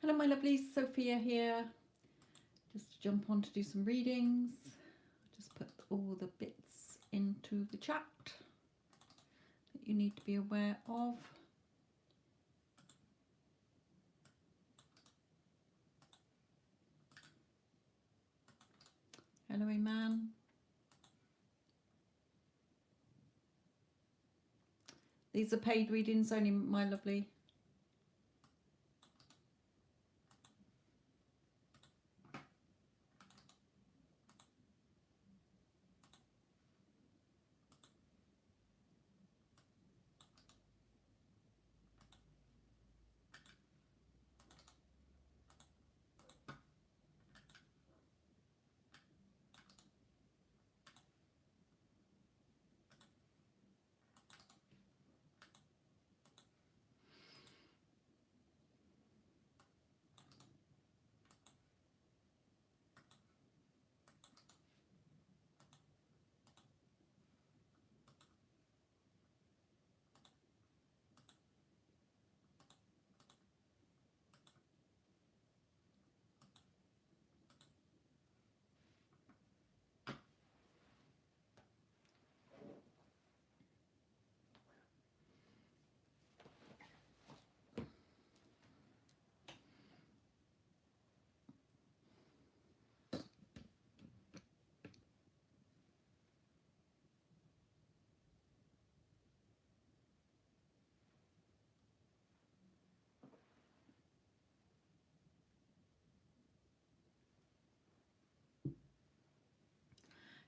Hello my lovelies, Sophia here. Just to jump on to do some readings. Just put all the bits into the chat that you need to be aware of. Hello Iman. These are paid readings only, my lovely.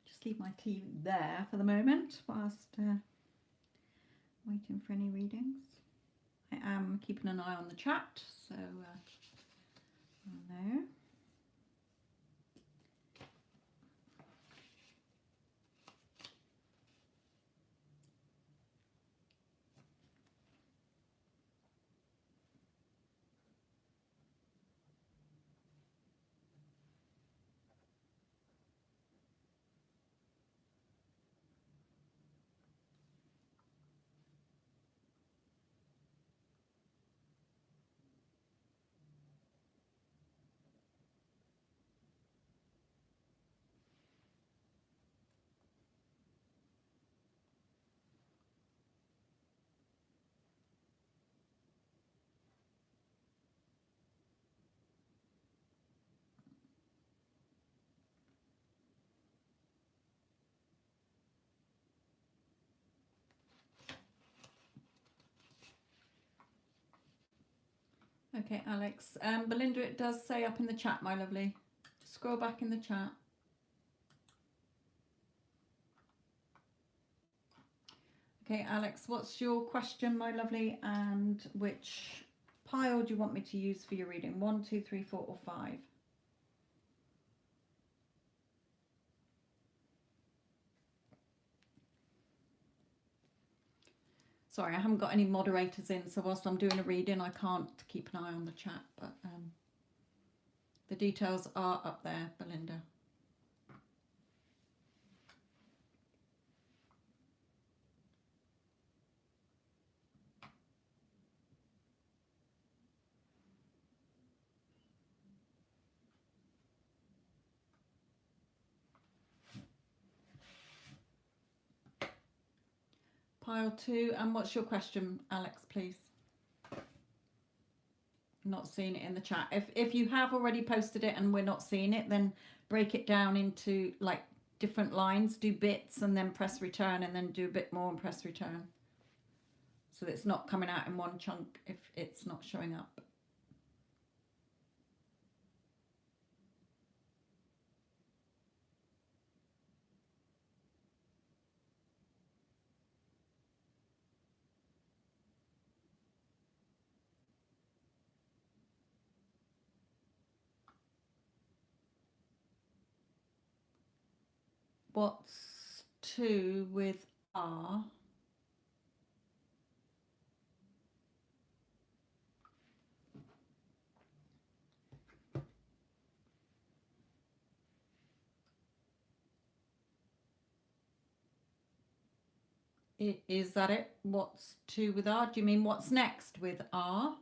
Just leave my tea there for the moment whilst waiting for any readings. I am keeping an eye on the chat, so I know. Okay, Alex. Belinda, it does say up in the chat, my lovely. Scroll back in the chat. Okay, Alex, what's your question, my lovely? And which pile do you want me to use for your reading? 1, 2, 3, 4, or 5? Sorry, I haven't got any moderators in, so whilst I'm doing a reading, I can't keep an eye on the chat, but the details are up there, Belinda. Pile 2, and what's your question, Alex, please? Not seeing it in the chat. If you have already posted it and we're not seeing it, then break it down into like different lines, do bits and then press return, and then do a bit more and press return, so that it's not coming out in one chunk if it's not showing up. What's 2 with R? Is that it? What's 2 with R? Do you mean what's next with R?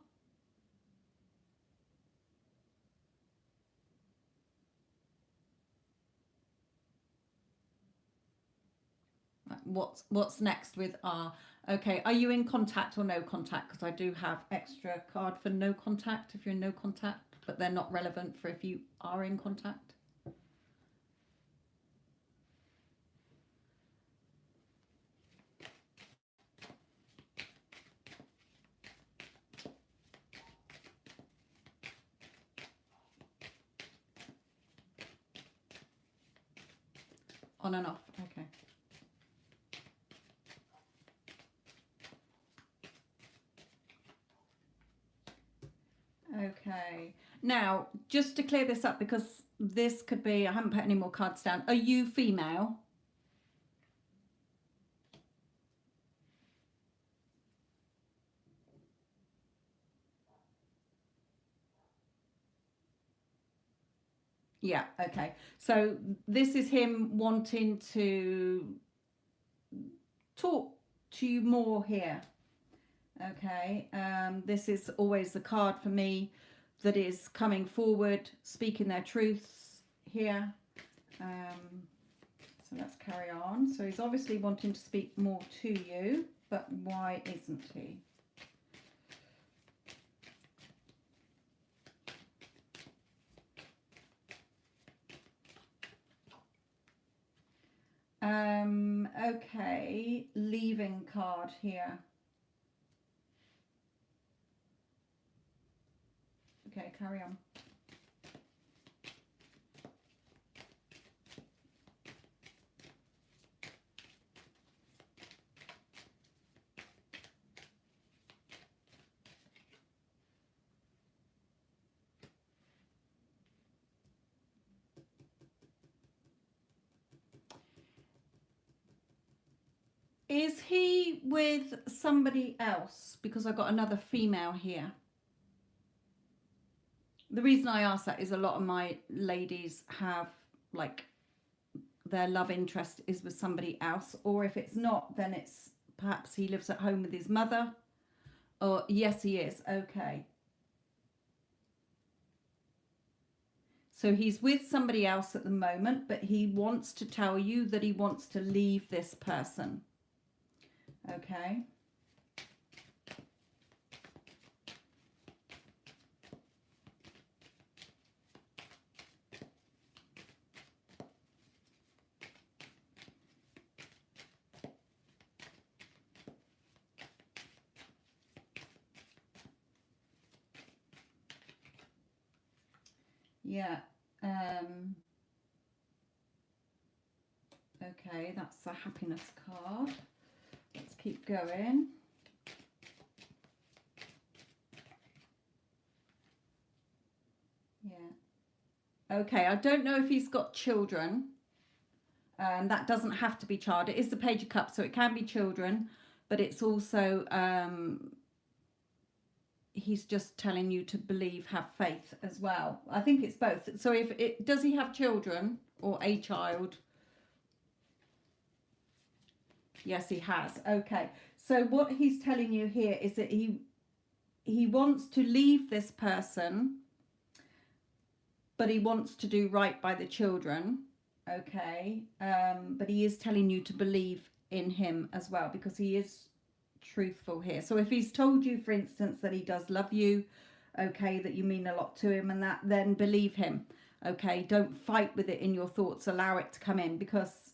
What's next with R? Okay, are you in contact or no contact? Because I do have extra card for no contact if you're in no contact, but they're not relevant for if you are in contact. On and off, okay. Okay, now just to clear this up, because this could be, I haven't put any more cards down. Are you female? Yeah, okay. So this is him wanting to talk to you more here. Okay, this is always the card for me that is coming forward, speaking their truths here. So let's carry on. So he's obviously wanting to speak more to you, but why isn't he? Okay, leaving card here. Okay, carry on. Is he with somebody else? Because I've got another female here. The reason I ask that is a lot of my ladies have, like, their love interest is with somebody else, or if it's not, then it's perhaps he lives at home with his mother, or yes, he is. Okay. So he's with somebody else at the moment, but he wants to tell you that he wants to leave this person. Okay. Yeah. Okay, that's the happiness card. Let's keep going. Yeah. Okay, I don't know if he's got children. That doesn't have to be child. It is the Page of Cups, so it can be children, but it's also he's just telling you to believe, have faith as well. I think it's both. So if it does, he have children or a child? Yes, he has. Okay. So what he's telling you here is that he wants to leave this person, but he wants to do right by the children. Okay. But he is telling you to believe in him as well, because he is truthful here. So if he's told you, for instance, that he does love you, okay, that you mean a lot to him and that, then believe him. Okay, don't fight with it in your thoughts, allow it to come in, because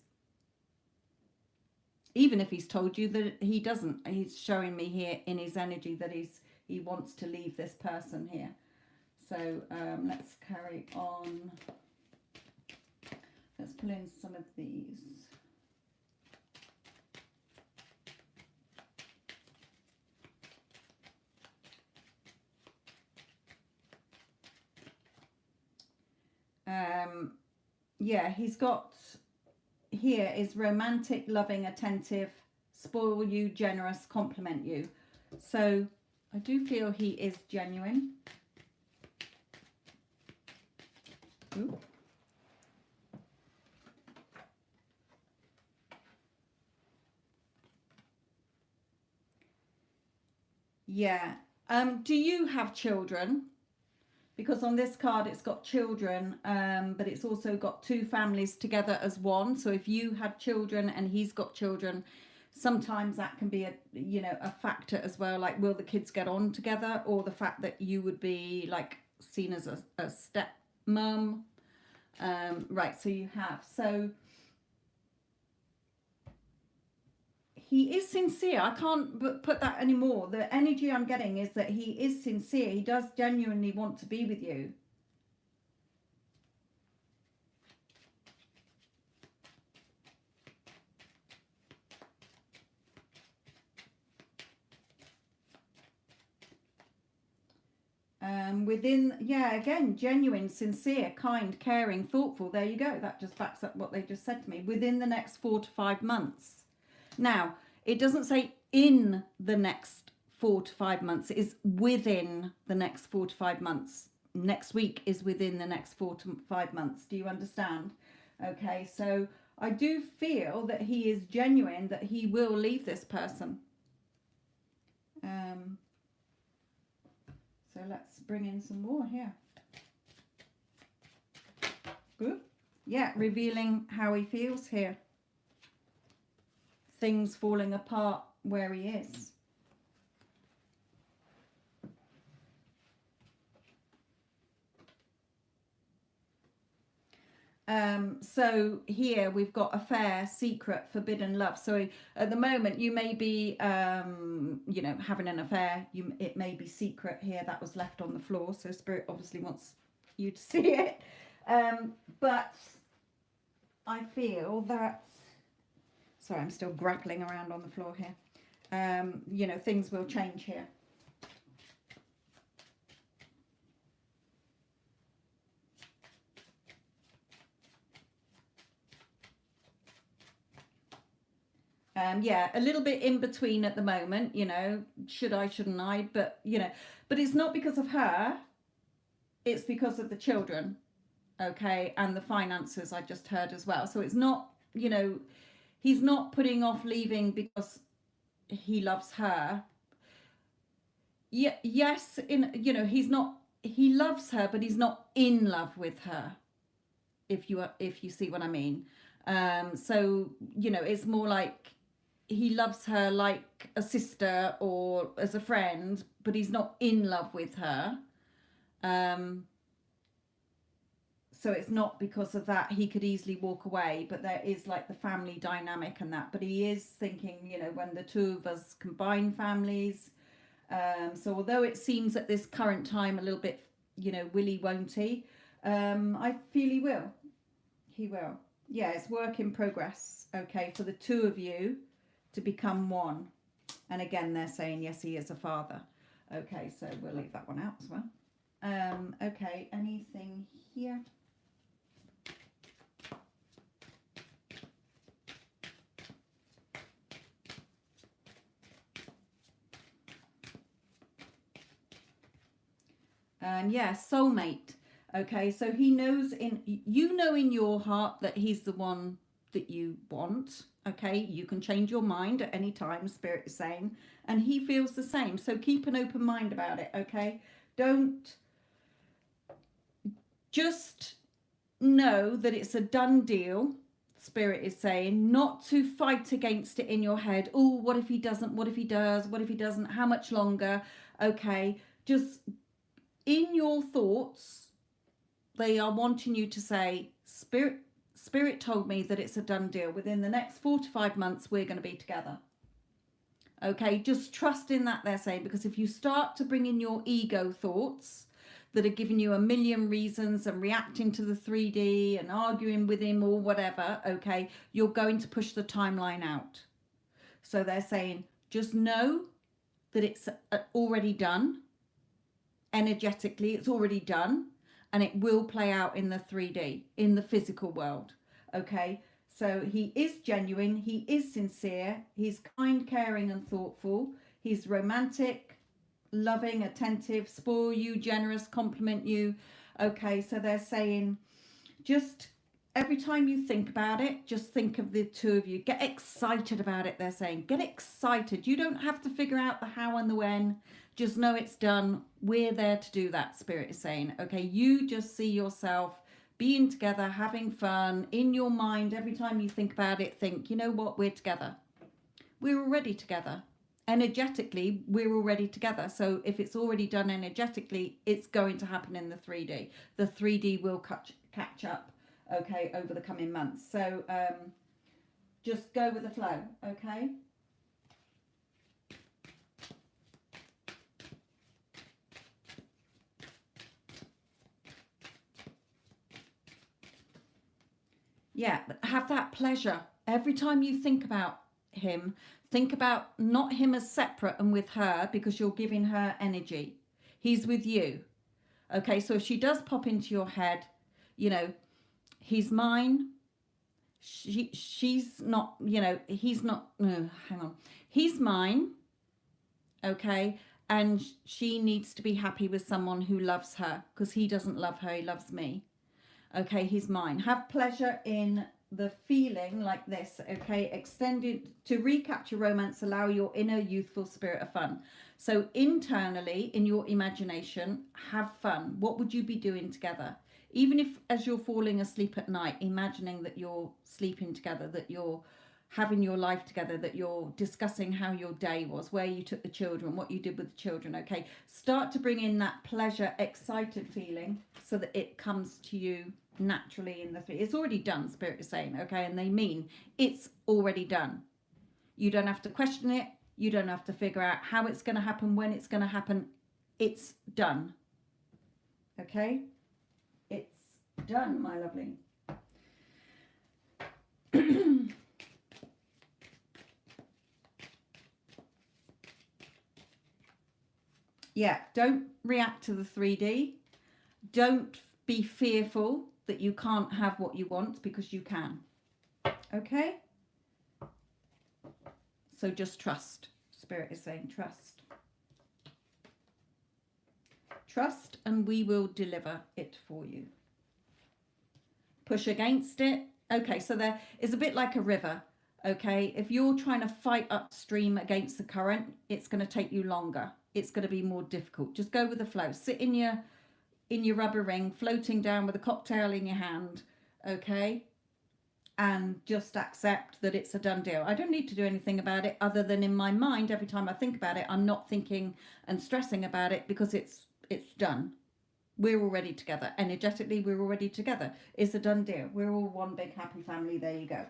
even if he's told you that he doesn't, he's showing me here in his energy that he wants to leave this person here. So let's carry on. Let's pull in some of these. Yeah, he's got here is romantic, loving, attentive, spoil you, generous, compliment you. So I do feel he is genuine. Ooh. Yeah. Do you have children? because on this card it's got children, but it's also got two families together as one. So if you had children and he's got children, sometimes that can be a, you know, a factor as well. Like, will the kids get on together, or the fact that you would be like seen as a step mum. Right, so you have, so he is sincere. I can't put that anymore. The energy I'm getting is that he is sincere. He does genuinely want to be with you. Within, yeah, again, genuine, sincere, kind, caring, thoughtful. There you go. That just backs up what they just said to me. Within the next 4 to 5 months. Now, it doesn't say in the next 4 to 5 months. It is within the next 4 to 5 months. Next week is within the next 4 to 5 months. Do you understand? Okay, so I do feel that he is genuine, that he will leave this person. So let's bring in some more here. Good. Yeah, revealing how he feels here. Things falling apart where he is. So here we've got affair, secret, forbidden love. So at the moment you may be, you know, having an affair. It may be secret here. That was left on the floor. So Spirit obviously wants you to see it. But I feel that, sorry, I'm still grappling around on the floor here. You know, things will change here. Yeah, a little bit in between at the moment, you know, should I, shouldn't I, but, you know, but it's not because of her, it's because of the children, okay, and the finances I just heard as well. So it's not, you know, he's not putting off leaving because he loves her. Yeah, yes, in, you know, he loves her, but he's not in love with her, if you see what I mean. So, you know, it's more like, he loves her like a sister or as a friend, but he's not in love with her. So it's not because of that. He could easily walk away, but there is like the family dynamic and that. But he is thinking, you know, when the two of us combine families. So although it seems at this current time a little bit, you know, willy won't he, I feel he will. He will. Yeah, it's work in progress, okay, for the two of you to become one. And again, they're saying, yes, he is a father. Okay, so we'll leave that one out as well. Okay, anything here? Yeah, soulmate. Okay, so he knows you know in your heart that he's the one that you want. Okay, you can change your mind at any time, Spirit is saying, and he feels the same. So keep an open mind about it, okay? Don't, just know that it's a done deal, Spirit is saying, not to fight against it in your head. Oh, what if he doesn't? What if he does? What if he doesn't? How much longer? Okay, just in your thoughts, they are wanting you to say, Spirit told me that it's a done deal. Within the next 4 to 5 months, we're going to be together. Okay, just trust in that, they're saying, because if you start to bring in your ego thoughts that are giving you a million reasons and reacting to the 3D and arguing with him or whatever, okay, you're going to push the timeline out. So they're saying, just know that it's already done. Energetically, it's already done. And it will play out in the 3D, in the physical world. Okay, so he is genuine, he is sincere, he's kind, caring and thoughtful, he's romantic, loving, attentive, spoil you, generous, compliment you. Okay, so they're saying, just every time you think about it, just think of the two of you. Get excited about it, they're saying. Get excited. You don't have to figure out the how and the when. Just know it's done. We're there to do that, Spirit is saying. Okay, you just see yourself being together, having fun. In your mind, every time you think about it, think, you know what, we're together. We're already together. Energetically, we're already together. So if it's already done energetically, it's going to happen in the 3D. The 3D will catch up, okay, over the coming months. So just go with the flow, okay? Yeah, have that pleasure. Every time you think about him, think about not him as separate and with her, because you're giving her energy. He's with you. Okay, so if she does pop into your head, you know, he's mine. She's not, you know, he's not, no, hang on. He's mine. Okay, and she needs to be happy with someone who loves her, because he doesn't love her, he loves me. Okay, he's mine. Have pleasure in the feeling like this. Okay, extended to recapture romance, allow your inner youthful spirit of fun. So internally, in your imagination, have fun. What would you be doing together? Even if as you're falling asleep at night, imagining that you're sleeping together, that you're having your life together, that you're discussing how your day was, where you took the children, what you did with the children. Okay, start to bring in that pleasure, excited feeling so that it comes to you naturally in the 3. It's already done, Spirit is saying. Okay, and they mean it's already done. You don't have to question it. You don't have to figure out how it's going to happen, when it's going to happen. It's done. Okay, it's done, my lovely. Yeah, don't react to the 3D. Don't be fearful that you can't have what you want, because you can. Okay? So just trust. Spirit is saying trust. Trust, and we will deliver it for you. Push against it. Okay, so there is a bit like a river. Okay, if you're trying to fight upstream against the current, it's going to take you longer. It's going to be more difficult. Just go with the flow. Sit in your rubber ring, floating down with a cocktail in your hand, okay? And just accept that it's a done deal. I don't need to do anything about it other than in my mind, every time I think about it, I'm not thinking and stressing about it, because it's done. We're already together. Energetically, we're already together. It's a done deal. We're all one big happy family. There you go.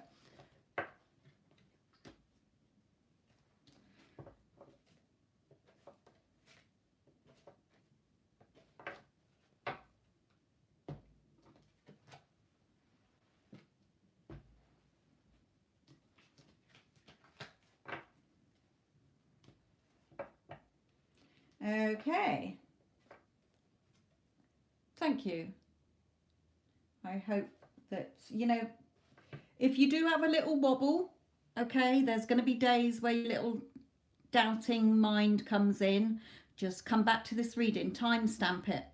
Okay. Thank you. I hope that, you know, if you do have a little wobble, okay, there's going to be days where your little doubting mind comes in. Just come back to this reading, timestamp it.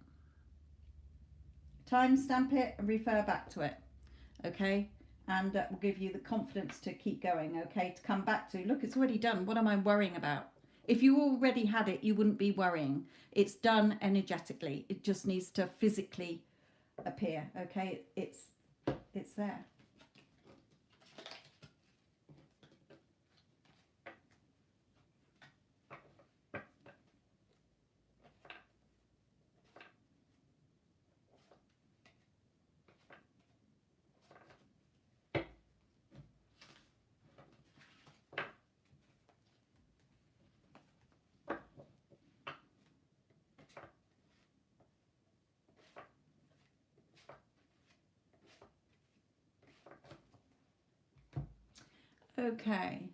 Timestamp it and refer back to it, okay? And that will give you the confidence to keep going, okay? To come back to, look, it's already done. What am I worrying about? If you already had it, you wouldn't be worrying. It's done energetically. It just needs to physically appear, okay? It's there. Okay.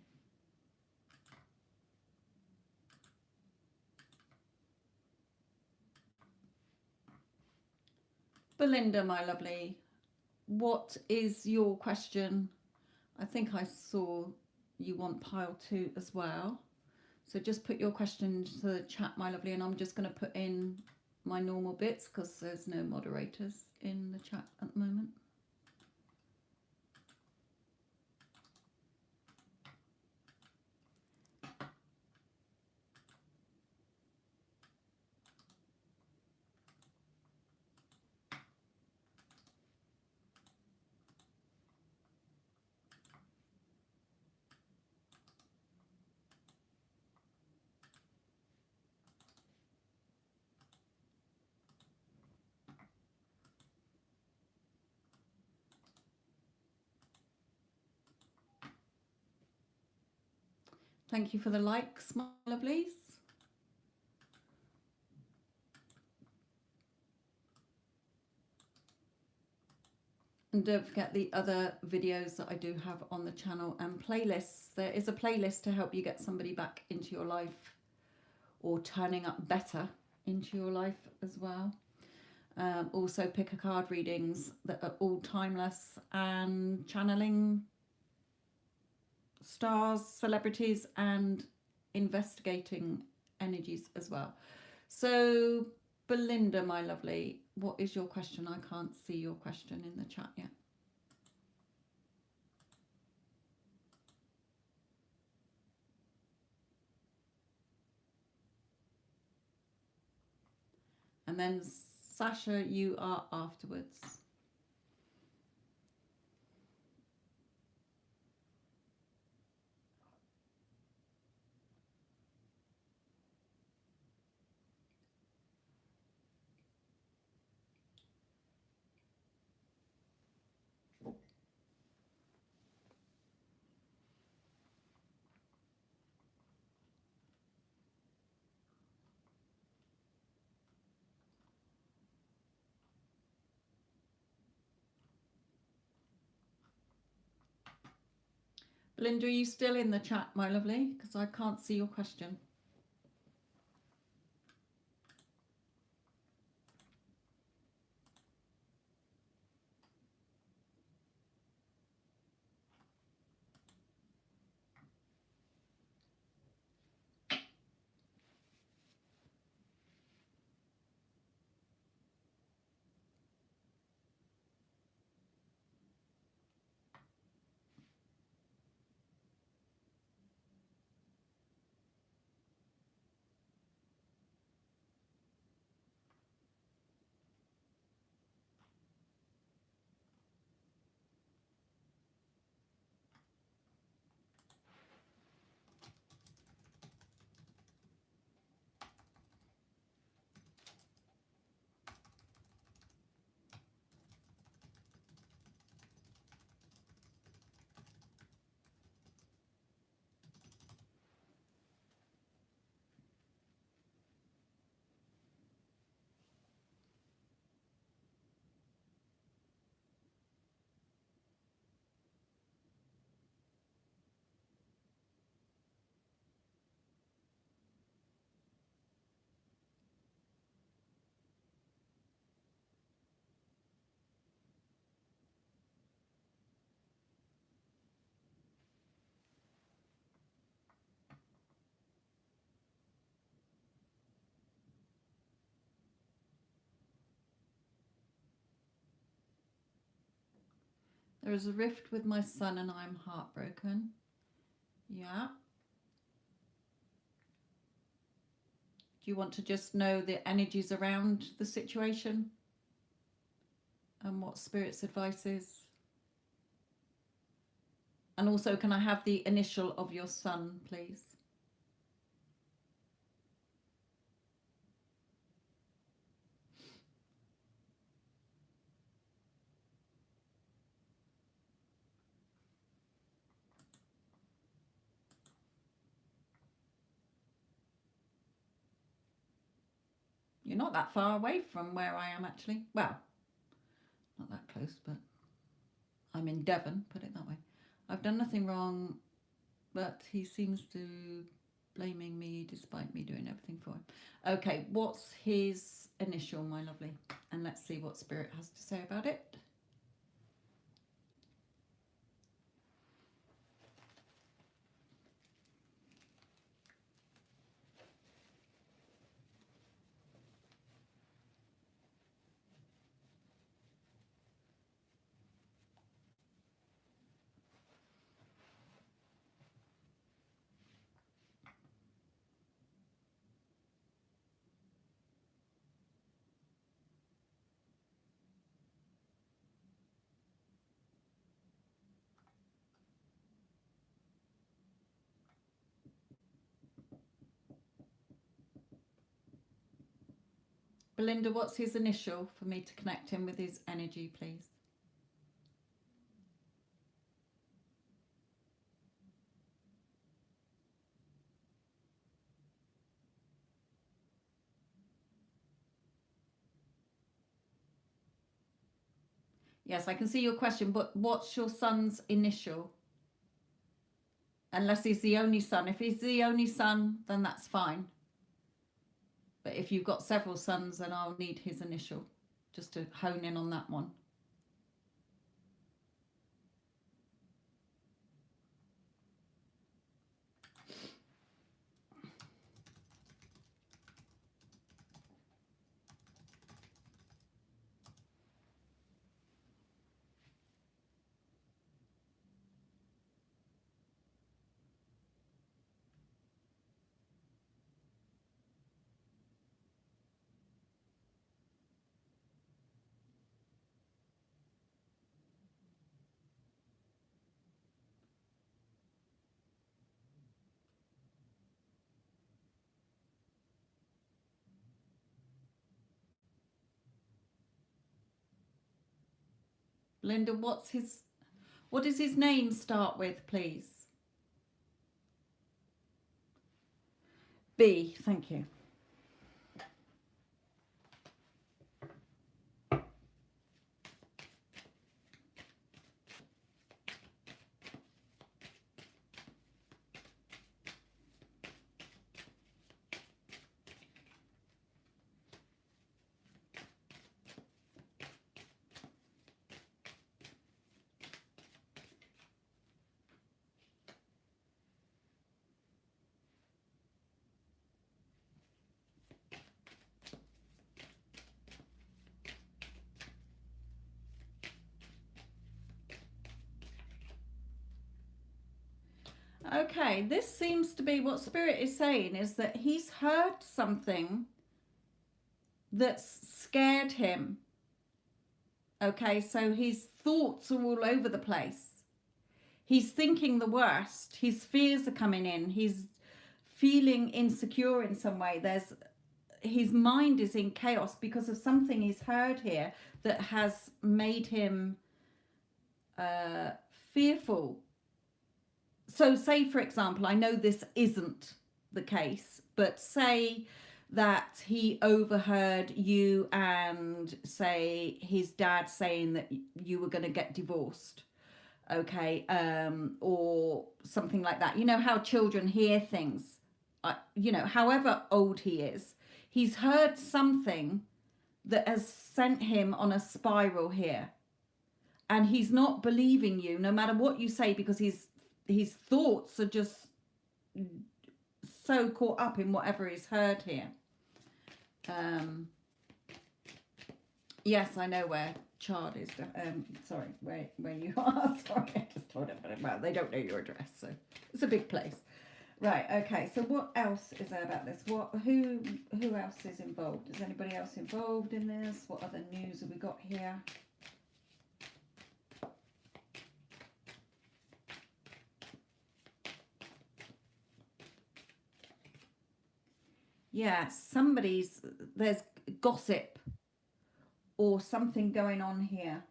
Belinda, my lovely, what is your question? I think I saw you want pile 2 as well. So just put your question into the chat, my lovely, and I'm just going to put in my normal bits because there's no moderators in the chat at the moment. Thank you for the likes, my lovelies. And don't forget the other videos that I do have on the channel and playlists. There is a playlist to help you get somebody back into your life or turning up better into your life as well. Also pick a card readings that are all timeless and channeling stars, celebrities, and investigating energies as well. So Belinda, my lovely, what is your question? I can't see your question in the chat yet. And then Sasha, you are afterwards. Belinda, are you still in the chat, my lovely? Because I can't see your question. There is a rift with my son and I'm heartbroken. Yeah. Do you want to just know the energies around the situation and what Spirit's advice is? And also, can I have the initial of your son, please? You're not that far away from where I am, actually. Well, not that close, but I'm in Devon, put it that way. I've done nothing wrong, but he seems to blaming me despite me doing everything for him. Okay, what's his initial, my lovely? And let's see what Spirit has to say about it. Belinda, what's his initial for me to connect him with his energy, please? Yes, I can see your question, but what's your son's initial? Unless he's the only son. If he's the only son, then that's fine. But if you've got several sons, then I'll need his initial, just to hone in on that one. Linda, what does his name start with, please? B, thank you. Okay, this seems to be what Spirit is saying, is that he's heard something that's scared him. Okay, so his thoughts are all over the place. He's thinking the worst. His fears are coming in. He's feeling insecure in some way. His mind is in chaos because of something he's heard here that has made him fearful. So say, for example, I know this isn't the case, but say that he overheard you and say his dad saying that you were going to get divorced, okay, or something like that. You know how children hear things, you know, however old he is, he's heard something that has sent him on a spiral here, and he's not believing you no matter what you say, because his thoughts are just so caught up in whatever he's heard here. Yes, I know where Chard is. Sorry, where you are. Sorry, I just told everybody. Well, they don't know your address, so it's a big place. Right. Okay. So what else is there about this? Who else is involved? Is anybody else involved in this? What other news have we got here? Yeah, there's gossip or something going on here.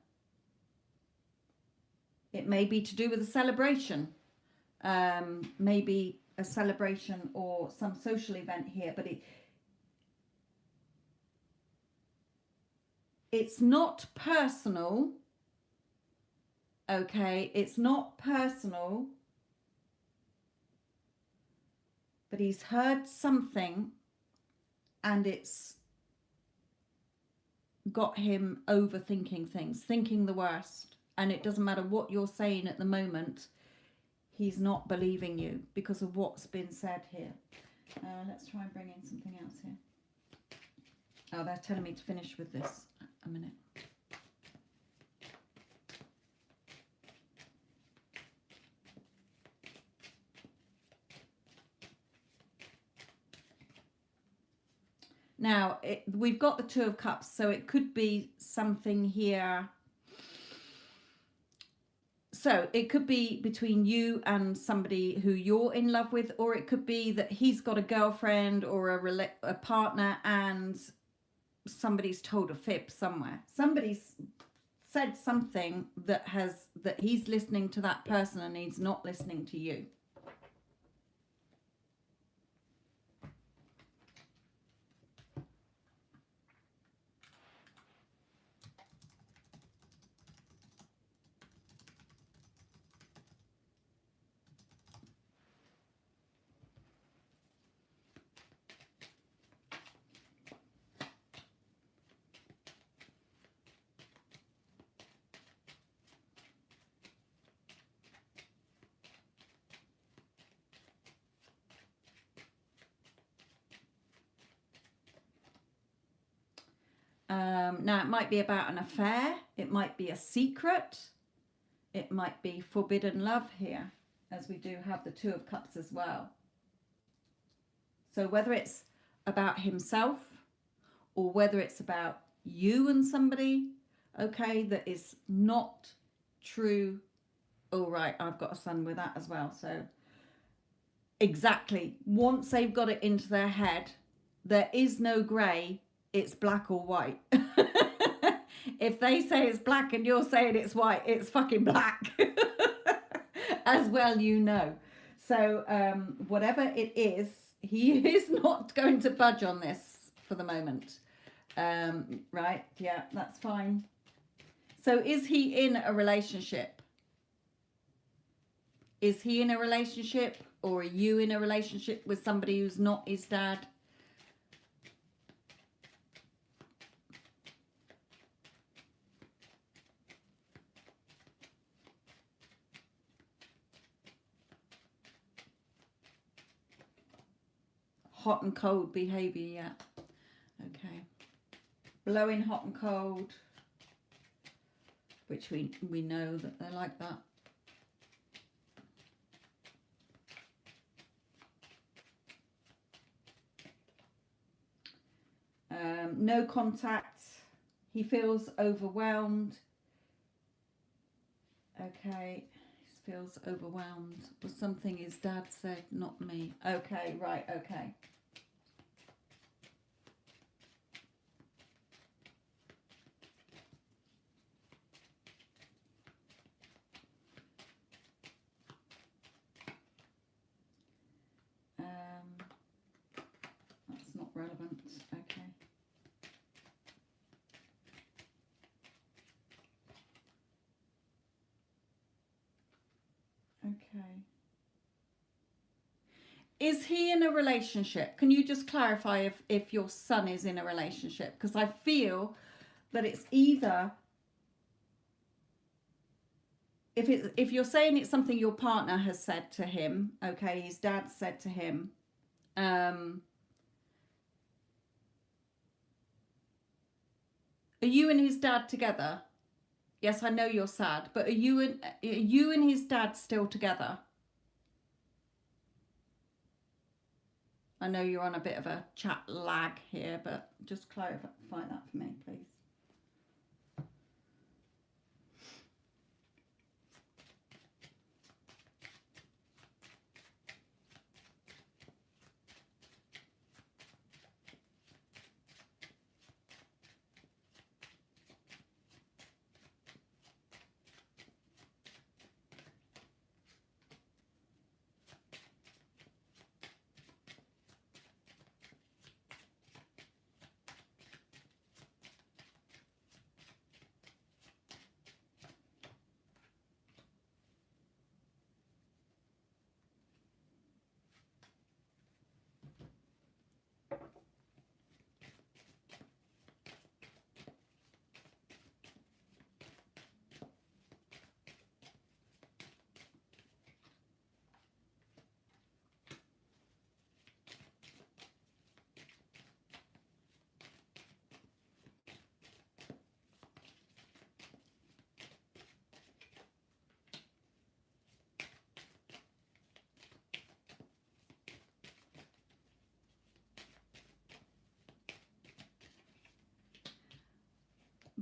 It may be to do with a celebration, maybe a celebration or some social event here, but it's not personal. Okay, it's not personal, but he's heard something and it's got him overthinking things, thinking the worst. And it doesn't matter what you're saying at the moment, he's not believing you because of what's been said here. Let's try and bring in something else here. Oh, they're telling me to finish with this a minute. Now, we've got the Two of Cups, so it could be something here. So it could be between you and somebody who you're in love with, or it could be that he's got a girlfriend or a partner and somebody's told a fib somewhere. Somebody's said something that he's listening to that person and he's not listening to you. Now, it might be about an affair. It might be a secret. It might be forbidden love here, as we do have the Two of Cups as well. So whether it's about himself or whether it's about you and somebody, okay, that is not true. All right, I've got a son with that as well. So exactly, once they've got it into their head, there is no grey, it's black or white. If they say it's black and you're saying it's white, it's fucking black. As well, you know. So whatever it is, he is not going to budge on this for the moment. Right, yeah, that's fine. So is he in a relationship? Is he in a relationship, or are you in a relationship with somebody who's not his dad? Hot and cold behavior, yeah. Okay. Blowing hot and cold, which we know that they're like that. No contact. He feels overwhelmed. Okay. He feels overwhelmed. Was something his dad said, not me. Okay, right, okay. That's not relevant. Okay. Okay. Is he in a relationship? Can you just clarify if your son is in a relationship? Because I feel that it's either, if you're saying it's something your partner has said to him, okay, his dad said to him, are you and his dad together? Yes, I know you're sad, but are you and his dad still together? I know you're on a bit of a chat lag here, but just clarify that for me, please.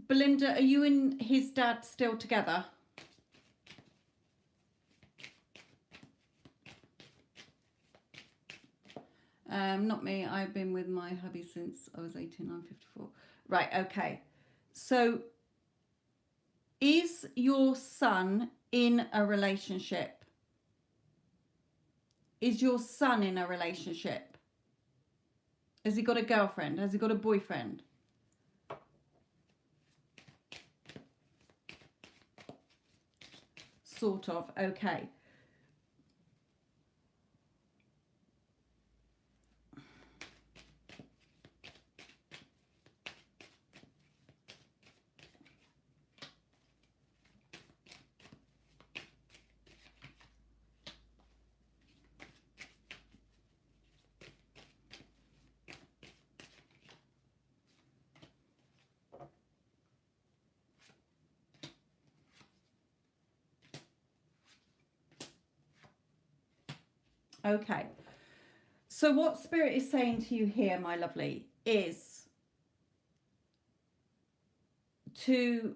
Belinda, are you and his dad still together? Not me. I've been with my hubby since I was 18. I'm 54. Right, okay. So, is your son in a relationship? Is your son in a relationship? Has he got a girlfriend? Has he got a boyfriend? Sort of, okay. Okay. So what Spirit is saying to you here, my lovely, is to...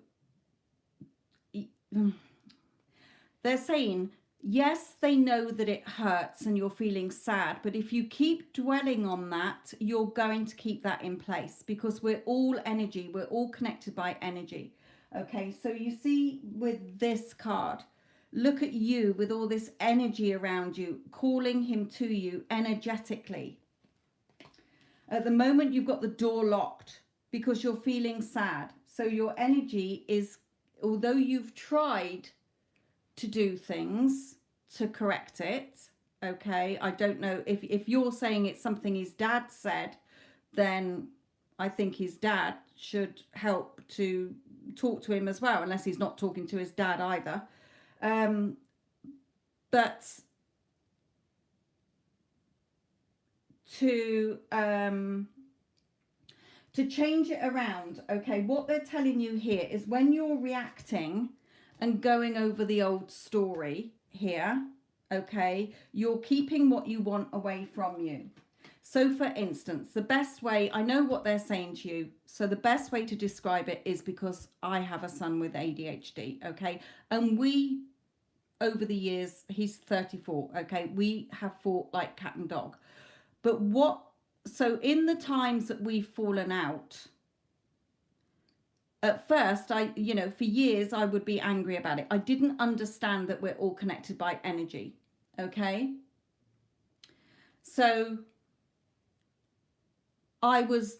They're saying, yes, they know that it hurts and you're feeling sad, but if you keep dwelling on that, you're going to keep that in place, because we're all energy. We're all connected by energy. Okay, so you see with this card, look at you with all this energy around you, calling him to you energetically. At the moment, you've got the door locked because you're feeling sad. So your energy is, although you've tried to do things to correct it, okay, I don't know if you're saying it's something his dad said, then I think his dad should help to talk to him as well, unless he's not talking to his dad either. But to change it around, okay, what they're telling you here is when you're reacting and going over the old story here, okay, you're keeping what you want away from you. So for instance, the best way, I know what they're saying to you, so the best way to describe it is, because I have a son with ADHD, okay, and we, over the years, he's 34, okay, we have fought like cat and dog. But so in the times that we've fallen out, at first, for years, I would be angry about it. I didn't understand that we're all connected by energy, okay? So I was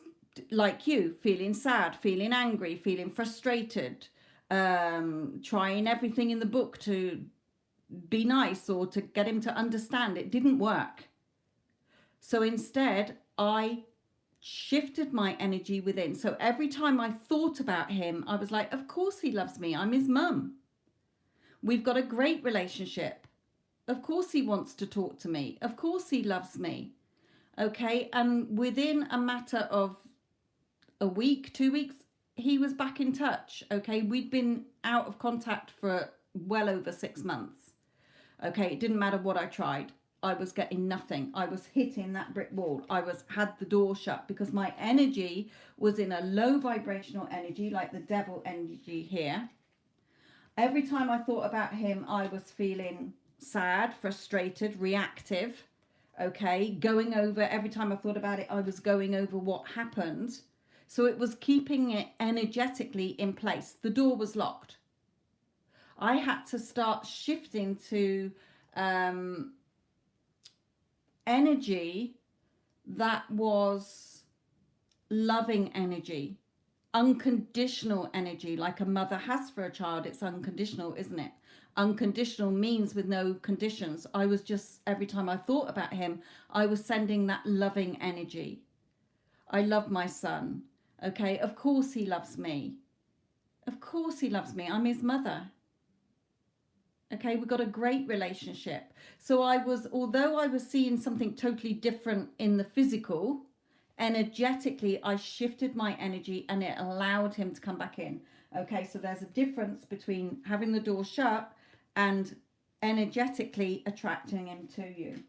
like you, feeling sad, feeling angry, feeling frustrated, trying everything in the book to be nice or to get him to understand. It didn't work. So instead, I shifted my energy within. So every time I thought about him, I was like, of course he loves me. I'm his mum. We've got a great relationship. Of course he wants to talk to me. Of course he loves me. Okay. And within a matter of a week, 2 weeks, he was back in touch. Okay. We'd been out of contact for well over 6 months. Okay. It didn't matter what I tried. I was getting nothing. I was hitting that brick wall. Had the door shut because my energy was in a low vibrational energy, like the devil energy here. Every time I thought about him, I was feeling sad, frustrated, reactive. Okay, going over, every time I thought about it, I was going over what happened. So it was keeping it energetically in place. The door was locked. I had to start shifting to energy that was loving energy, unconditional energy, like a mother has for a child. It's unconditional, isn't it? Unconditional means with no conditions. I was just, every time I thought about him, I was sending that loving energy. I love my son. Okay, of course he loves me. Of course he loves me. I'm his mother. Okay, we've got a great relationship. So although I was seeing something totally different in the physical, energetically, I shifted my energy and it allowed him to come back in. Okay, so there's a difference between having the door shut and energetically attracting him to you.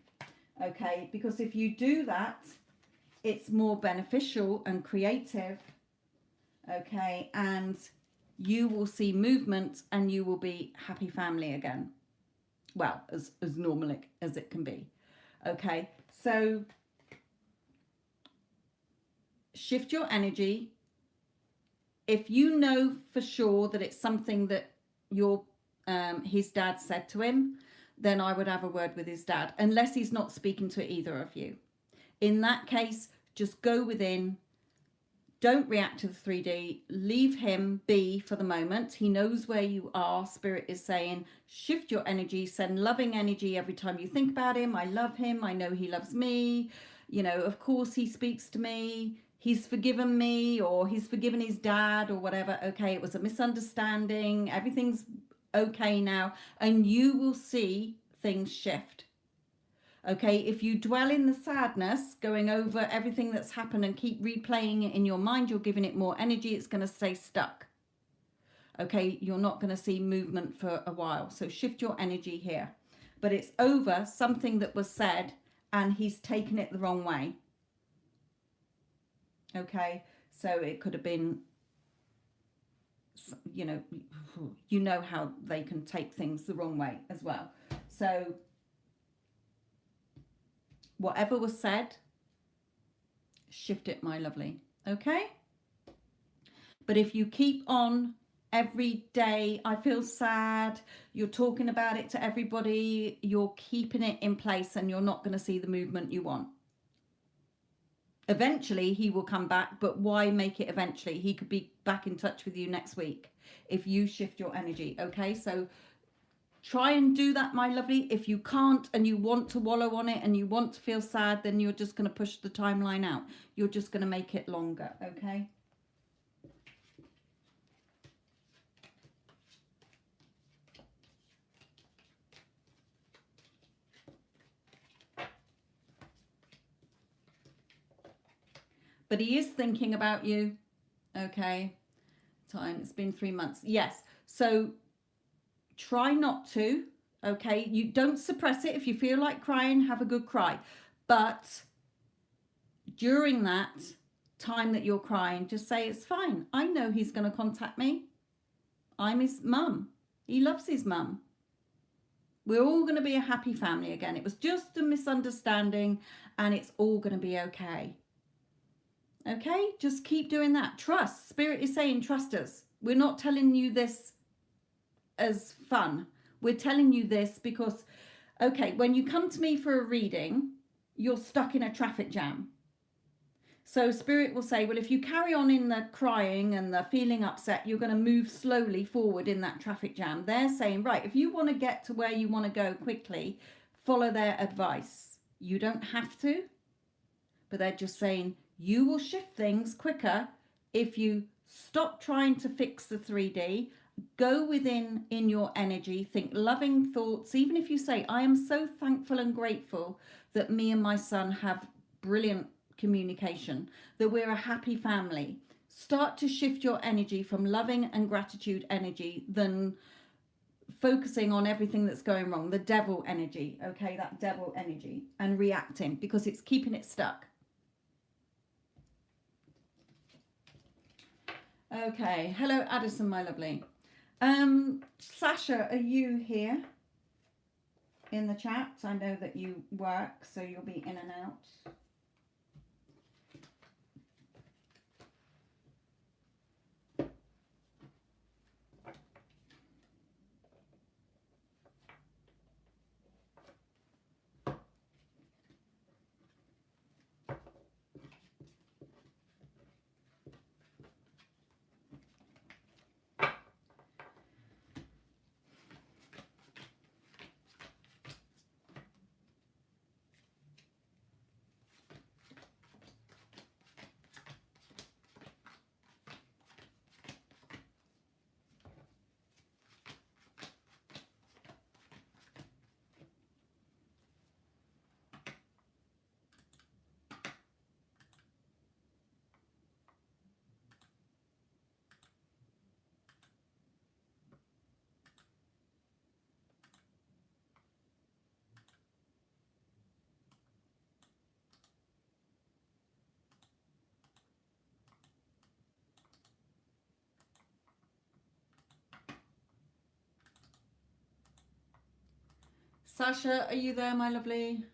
Okay, because if you do that, it's more beneficial and creative. Okay, and you will see movement and you will be happy family again. Well, as normal as it can be. Okay, so shift your energy. If you know for sure that it's something that his dad said to him, then I would have a word with his dad, unless he's not speaking to either of you. In that case, just go within. Don't react to the 3D. Leave him be for the moment. He knows where you are. Spirit is saying, shift your energy. Send loving energy every time you think about him. I love him. I know he loves me. Of course he speaks to me. He's forgiven me, or he's forgiven his dad, or whatever. Okay, it was a misunderstanding. Everything's okay now. And you will see things shift. Okay, if you dwell in the sadness, going over everything that's happened and keep replaying it in your mind, you're giving it more energy. It's going to stay stuck. Okay, you're not going to see movement for a while. So shift your energy here. but it's over something that was said and he's taken it the wrong way. Okay, so it could have been, you know how they can take things the wrong way as well. So whatever was said, shift it, my lovely. Okay, but if you keep on every day, I feel sad, you're talking about it to everybody, you're keeping it in place, and you're not going to see the movement you want. Eventually he will come back, but why make it eventually? He could be back in touch with you next week if you shift your energy. Okay, so try and do that, my lovely. If you can't and you want to wallow on it and you want to feel sad, then you're just going to push the timeline out. You're just going to make it longer. Okay. But he is thinking about you. Okay. Time, it's been 3 months. Yes. So try not to. Okay. You don't suppress it. If you feel like crying, have a good cry. But during that time that you're crying, just say, it's fine. I know he's going to contact me. I'm his mum. He loves his mum. We're all going to be a happy family again. It was just a misunderstanding and it's all going to be okay. Okay, just keep doing that. Trust. Spirit is saying trust us. We're not telling you this as fun. We're telling you this because, okay, when you come to me for a reading, you're stuck in a traffic jam. So Spirit will say, well, if you carry on in the crying and the feeling upset, you're going to move slowly forward in that traffic jam. They're saying, right, if you want to get to where you want to go quickly, follow their advice. You don't have to, but they're just saying, you will shift things quicker if you stop trying to fix the 3D, go within in your energy, think loving thoughts. Even if you say, I am so thankful and grateful that me and my son have brilliant communication, that we're a happy family. Start to shift your energy from loving and gratitude energy than focusing on everything that's going wrong, the devil energy, okay, that devil energy, and reacting because it's keeping it stuck. Okay, hello Addison, my lovely. Sasha, are you here in the chat? I know that you work, so you'll be in and out. Sasha, are you there, my lovely?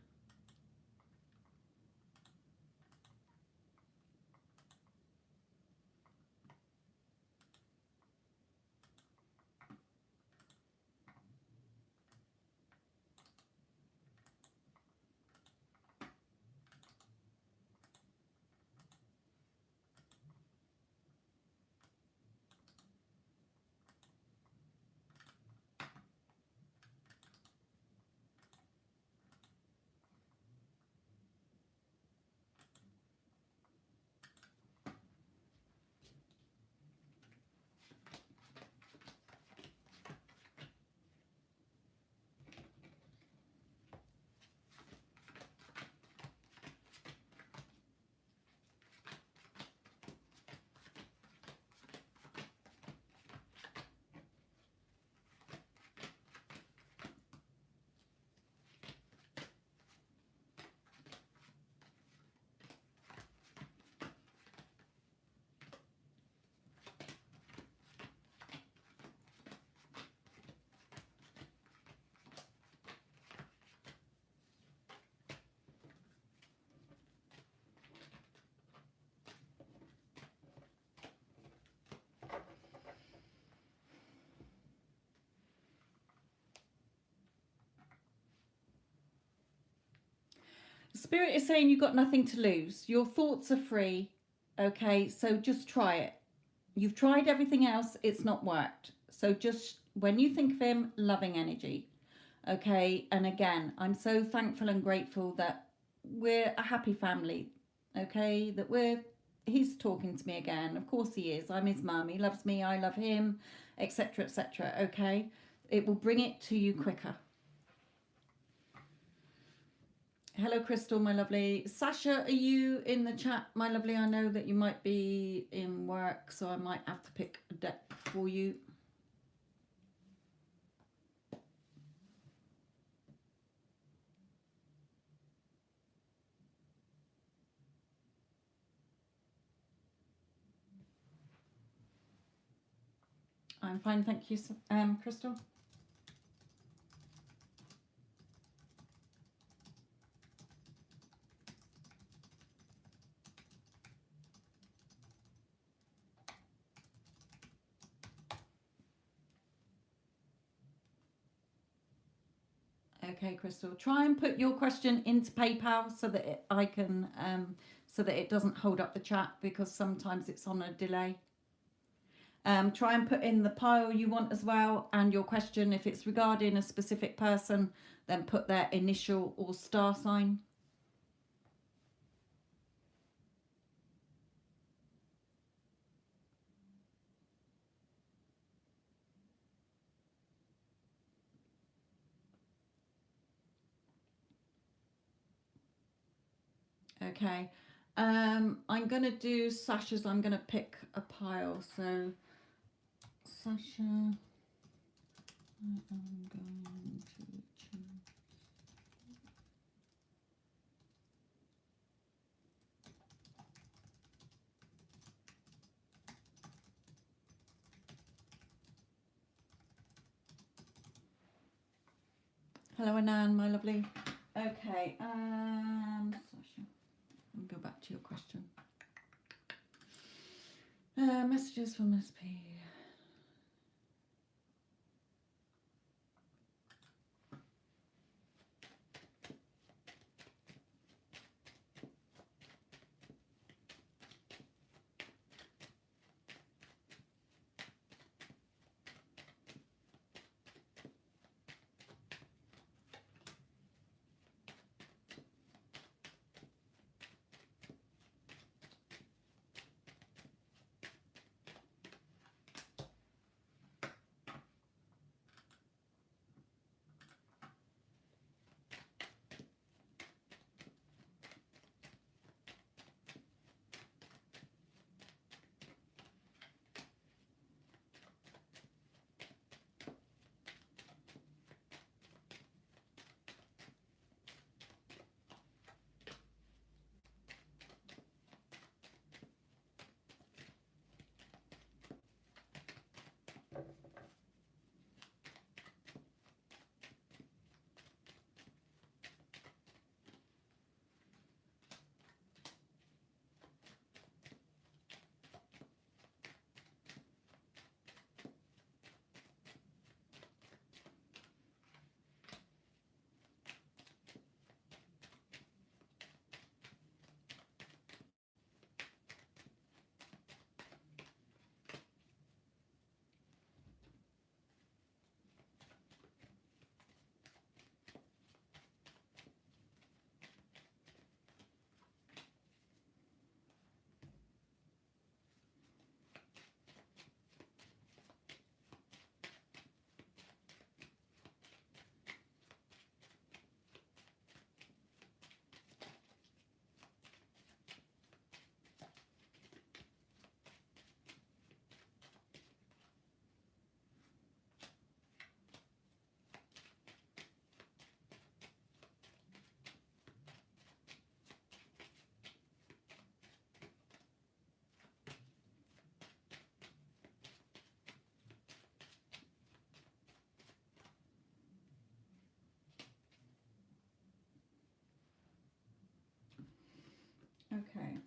Spirit is saying you've got nothing to lose. Your thoughts are free. Okay, so just try it. You've tried everything else, it's not worked. So just when you think of him, loving energy. Okay, and again, I'm so thankful and grateful that we're a happy family. Okay, that he's talking to me again. Of course he is. I'm his mum. He loves me. I love him, etc., etc. Okay, it will bring it to you quicker. Hello, Crystal, my lovely. Sasha, are you in the chat, my lovely? I know that you might be in work, so I might have to pick a deck for you. I'm fine, thank you, Crystal. Okay, Crystal. Try and put your question into PayPal so that I can, so that it doesn't hold up the chat, because sometimes it's on a delay. Try and put in the pile you want as well, and your question. If it's regarding a specific person, then put their initial or star sign. Okay. I'm going to do Sasha's. I'm going to pick a pile. So, Sasha, I'm going to choose. Hello, Anan, my lovely. Okay. Sasha, let me go back to your question. Messages from SP. Okay.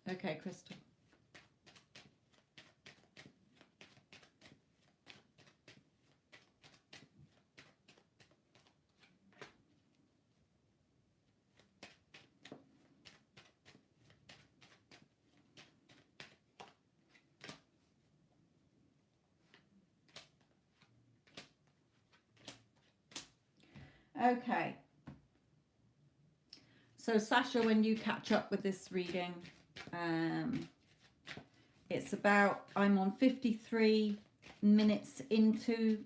Okay, Crystal. Okay. So Sasha, when you catch up with this reading, it's about, I'm on 53 minutes into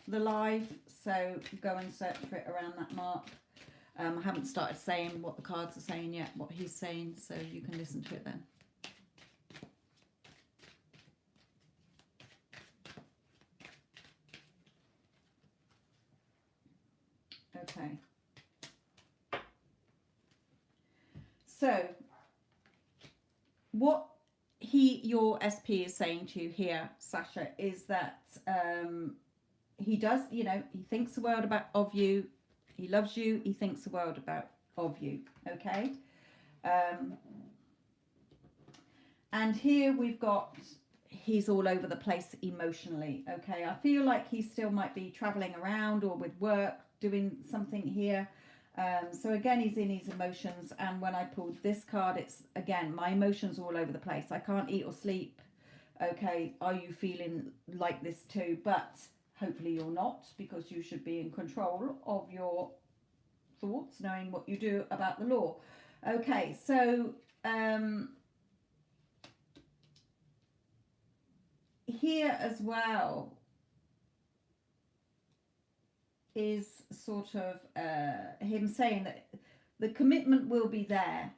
the live, so go and search for it around that mark. I haven't started saying what the cards are saying yet, what he's saying, so you can listen to it then. Okay. So, what your SP is saying to you here, Sasha, is that he does, you know, he thinks the world of you. He loves you. He thinks the world of you. Okay. And here we've got, he's all over the place emotionally. Okay. I feel like he still might be traveling around or with work, doing something here. So again, he's in his emotions. And when I pulled this card, it's, again, my emotions are all over the place. I can't eat or sleep. Okay. Are you feeling like this too? But hopefully you're not, because you should be in control of your thoughts, knowing what you do about the law. Okay. So, here as well is sort of him saying that the commitment will be there,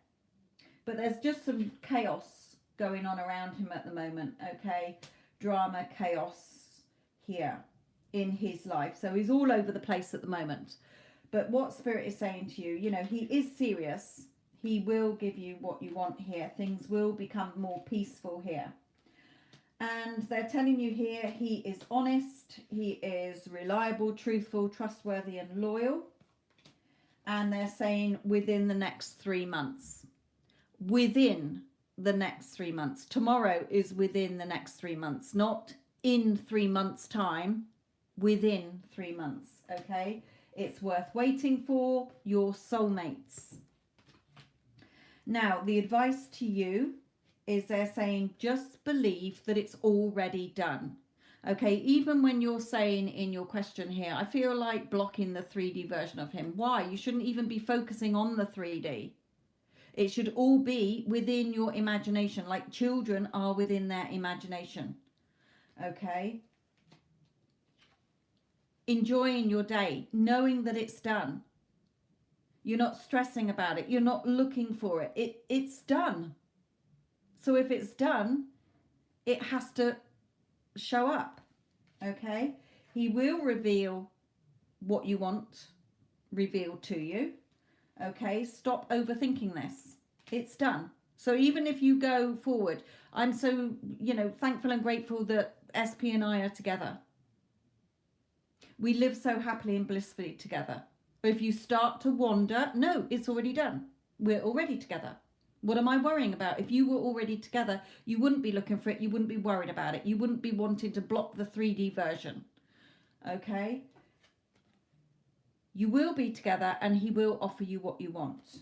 but there's just some chaos going on around him at the moment. Okay, drama, chaos here in his life, so he's all over the place at the moment. But what Spirit is saying to you, you know, he is serious. He will give you what you want here. Things will become more peaceful here. And they're telling you here, he is honest, he is reliable, truthful, trustworthy, and loyal. And they're saying within the next 3 months. Within the next 3 months. Tomorrow is within the next 3 months, not in 3 months' time, within 3 months. Okay? It's worth waiting for your soulmates. Now, the advice to you is they're saying just believe that it's already done. Okay, even when you're saying in your question here, I feel like blocking the 3D version of him. Why? You shouldn't even be focusing on the 3D. It should all be within your imagination, like children are within their imagination. Okay? Enjoying your day, knowing that it's done. You're not stressing about it. You're not looking for it. It's done. So if it's done, it has to show up, okay? He will reveal what you want revealed to you, okay? Stop overthinking this. It's done. So even if you go forward, I'm so, you know, thankful and grateful that SP and I are together. We live so happily and blissfully together. If you start to wander, no, it's already done. We're already together. What am I worrying about? If you were already together, you wouldn't be looking for it. You wouldn't be worried about it. You wouldn't be wanting to block the 3D version. Okay? You will be together and he will offer you what you want.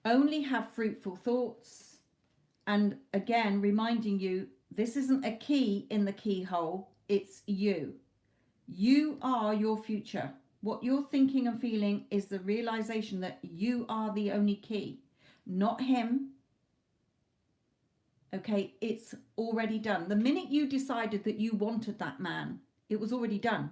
Only have fruitful thoughts. And again, reminding you, this isn't a key in the keyhole. It's you. You are your future. What you're thinking and feeling is the realization that you are the only key, not him. Okay, it's already done. The minute you decided that you wanted that man, it was already done.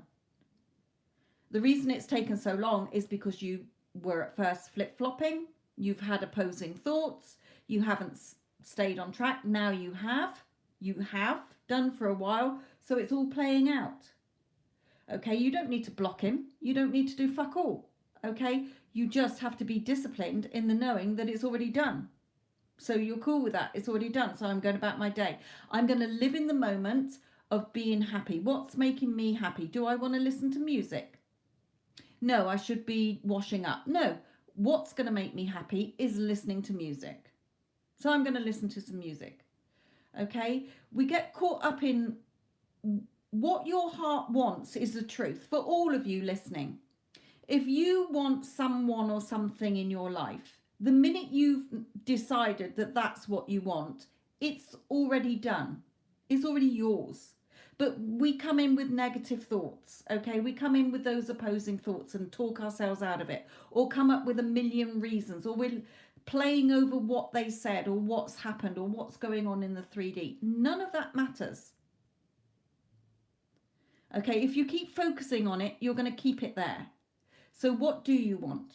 The reason it's taken so long is because you were at first flip-flopping. You've had opposing thoughts. You haven't stayed on track. Now you have. You have done for a while. So it's all playing out. Okay, you don't need to block him. You don't need to do fuck all. Okay, you just have to be disciplined in the knowing that it's already done. So you're cool with that. It's already done. So I'm going about my day. I'm going to live in the moment of being happy. What's making me happy? Do I want to listen to music? No, I should be washing up. No, what's going to make me happy is listening to music. So I'm going to listen to some music. Okay? We get caught up in what your heart wants is the truth for all of you listening. If you want someone or something in your life, the minute you've decided that that's what you want, it's already done. It's already yours. But we come in with negative thoughts, okay? We come in with those opposing thoughts and talk ourselves out of it, or come up with a million reasons, or we're playing over what they said or what's happened or what's going on in the 3D. None of that matters. Okay, if you keep focusing on it, you're going to keep it there. So what do you want?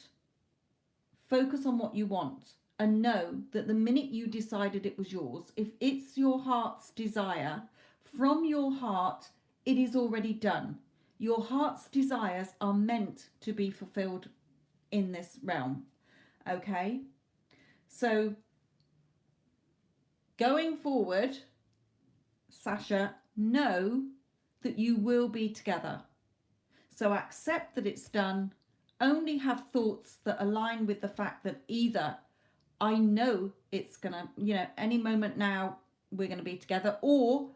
Focus on what you want and know that the minute you decided it was yours, if it's your heart's desire, from your heart, it is already done. Your heart's desires are meant to be fulfilled in this realm. Okay? So going forward, Sasha, know that you will be together. So accept that it's done. Only have thoughts that align with the fact that either I know it's going to, any moment now we're going to be together, or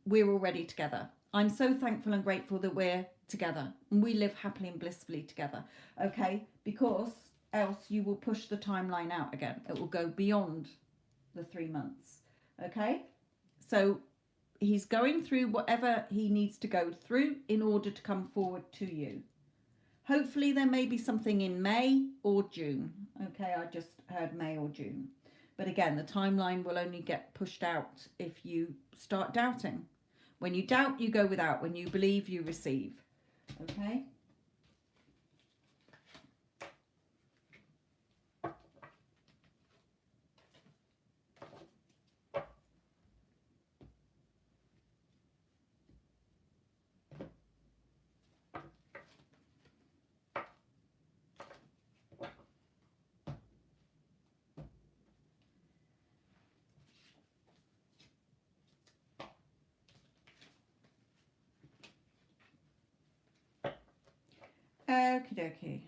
we're already together. I'm so thankful and grateful that we're together and we live happily and blissfully together. Okay? Because else you will push the timeline out again. It will go beyond the 3 months. Okay? So he's going through whatever he needs to go through in order to come forward to you. Hopefully there may be something in May or June. Okay, I just heard May or June. But again, the timeline will only get pushed out if you start doubting. When you doubt, you go without. When you believe, you receive. Okay? Okie dokie.